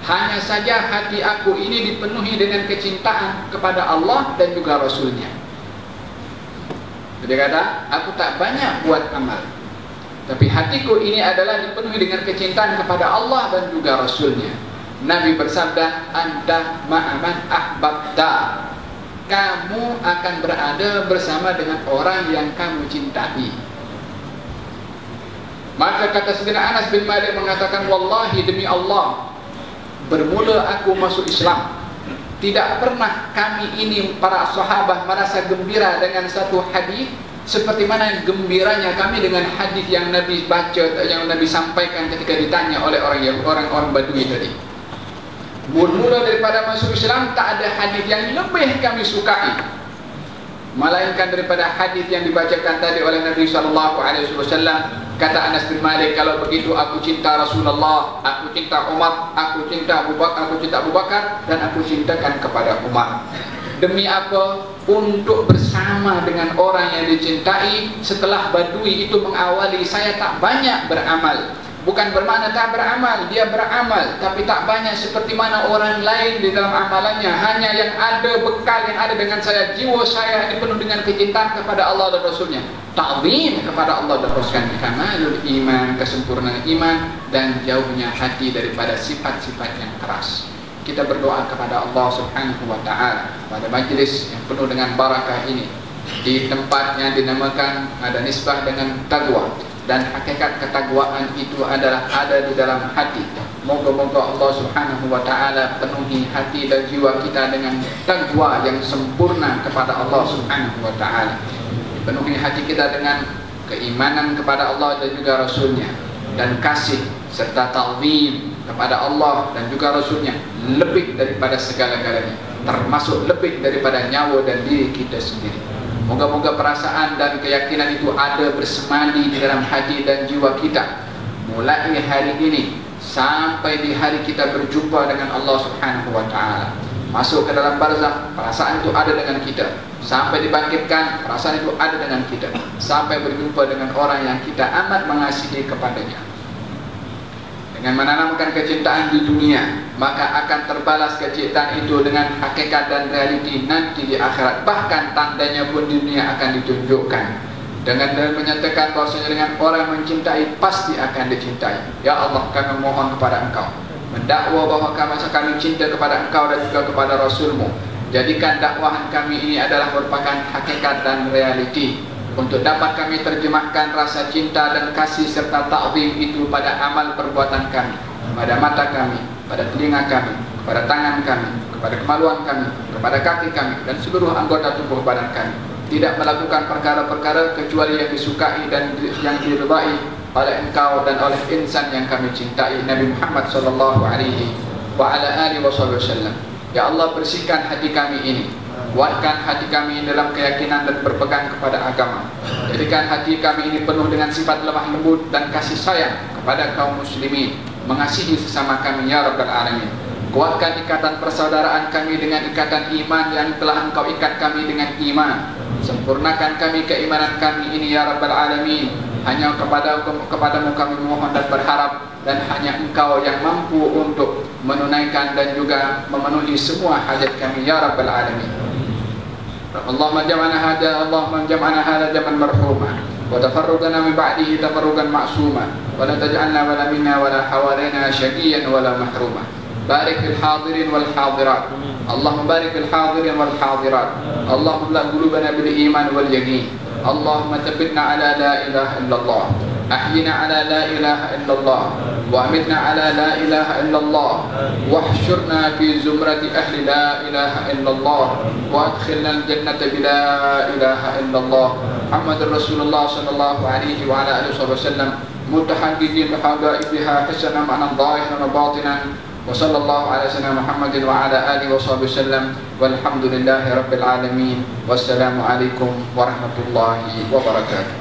hanya saja hati aku ini dipenuhi dengan kecintaan kepada Allah dan juga Rasulnya. Dia kata, aku tak banyak buat amal, tapi hatiku ini adalah dipenuhi dengan kecintaan kepada Allah dan juga Rasulnya. Nabi bersabda, anta ma'aman ahbabta, kamu akan berada bersama dengan orang yang kamu cintai. Maka kata Sayyidina Anas bin Malik mengatakan, wallahi demi Allah, bermula aku masuk Islam, tidak pernah kami ini para sahabat merasa gembira dengan satu hadis seperti mana gembiranya kami dengan hadis yang Nabi baca, yang Nabi sampaikan ketika ditanya oleh orang Badui tadi. Mula daripada masuk Islam tak ada hadis yang lebih kami sukai melainkan daripada hadis yang dibacakan tadi oleh Nabi SAW. Kata Anas bin Malik, kalau begitu aku cinta Rasulullah, aku cinta Umar, aku cinta Abu Bakar, dan aku cintakan kepada Umar. Demi apa? Untuk bersama dengan orang yang dicintai. Setelah Badui itu mengawali, saya tak banyak beramal. Bukan bermakna tak beramal, dia beramal, tapi tak banyak seperti mana orang lain di dalam amalannya. Hanya yang ada, bekal yang ada dengan saya, jiwa saya ini penuh dengan kecintaan kepada Allah dan Rasulnya, ta'zim kepada Allah dan Rasulnya, kamalul iman, kesempurnaan iman, dan jauhnya hati daripada sifat-sifat yang keras. Kita berdoa kepada Allah Subhanahu wa ta'ala pada majlis yang penuh dengan barakah ini, di tempat yang dinamakan ada nisbah dengan taqwa, dan hakikat ketakwaan itu adalah ada di dalam hati. Moga-moga Allah Subhanahu wa ta'ala penuhi hati dan jiwa kita dengan taqwa yang sempurna kepada Allah Subhanahu wa ta'ala. Penuhi hati kita dengan keimanan kepada Allah dan juga Rasulnya, dan kasih serta ta'zim kepada Allah dan juga Rasulnya lebih daripada segala-galanya, termasuk lebih daripada nyawa dan diri kita sendiri. Moga-moga perasaan dan keyakinan itu ada bersemadi di dalam hati dan jiwa kita, mulai hari ini sampai di hari kita berjumpa dengan Allah Subhanahu wa ta'ala. Masuk ke dalam barzakh, perasaan itu ada dengan kita. Sampai dibangkitkan, perasaan itu ada dengan kita. Sampai berjumpa dengan orang yang kita amat mengasihi kepadanya. Dengan menanamkan kecintaan di dunia, maka akan terbalas kecintaan itu dengan hakikat dan realiti nanti di akhirat. Bahkan tandanya pun di dunia akan ditunjukkan. Dengan menyatakan bahwasanya dengan orang mencintai pasti akan dicintai. Ya Allah, kami mohon kepada Engkau, mendakwa bahwa kami cinta kepada Engkau dan juga kepada Rasul-Mu. Jadikan dakwahan kami ini adalah merupakan hakikat dan realiti, untuk dapat kami terjemahkan rasa cinta dan kasih serta ta'zim itu pada amal perbuatan kami, pada mata kami, pada telinga kami, kepada tangan kami, kepada kemaluan kami, kepada kaki kami, dan seluruh anggota tubuh badan kami. Tidak melakukan perkara-perkara kecuali yang disukai dan yang diridai oleh Engkau dan oleh insan yang kami cintai, Nabi Muhammad sallallahu alaihi wa ala alihi wasallam. Ya Allah, bersihkan hati kami ini, kuatkan hati kami dalam keyakinan dan berpegang kepada agama. Jadikan hati kami ini penuh dengan sifat lemah lembut dan kasih sayang kepada kaum muslimin, mengasihi sesama kami ya Rabbal Alamin. Kuatkan ikatan persaudaraan kami dengan ikatan iman yang telah Engkau ikat kami dengan iman. Sempurnakan kami keimanan kami ini ya Rabbal Alamin. Hanya kepadamu kami mohon dan berharap, dan hanya Engkau yang mampu untuk menunaikan dan juga memenuhi semua hajat kami ya Rabbal Alamin. Allahumma jam'ana hadha jam'an marhuma, wa tafarruqana min ba'dihi tafarruqan ma'suma, wa la taj'alna wala minna wala hawalaina syaqiyan wala mahruma. Barik fil hadirin wal hadirat. Allahumma barik fil hadirin wal hadirat. Allahumma la qulubana bil iman wal yaqin. Allahumma thabbitna ala la ilaha illallah. Ahyina ala la ilaha illallah. وأمتنا على لا إله إلا الله. واحشرنا في زمرة أهل لا إله إلا الله. وأدخلنا الجنة بلا إله إلا الله. محمد رسول الله صلى الله عليه وعلى آله وسلم متحققين بحقائقها حسنا معنى ظاهرا وباطنا. وصلى الله على سيدنا محمد وعلى آله وصحبه وسلم. والحمد لله رب العالمين. والسلام عليكم ورحمة الله وبركاته.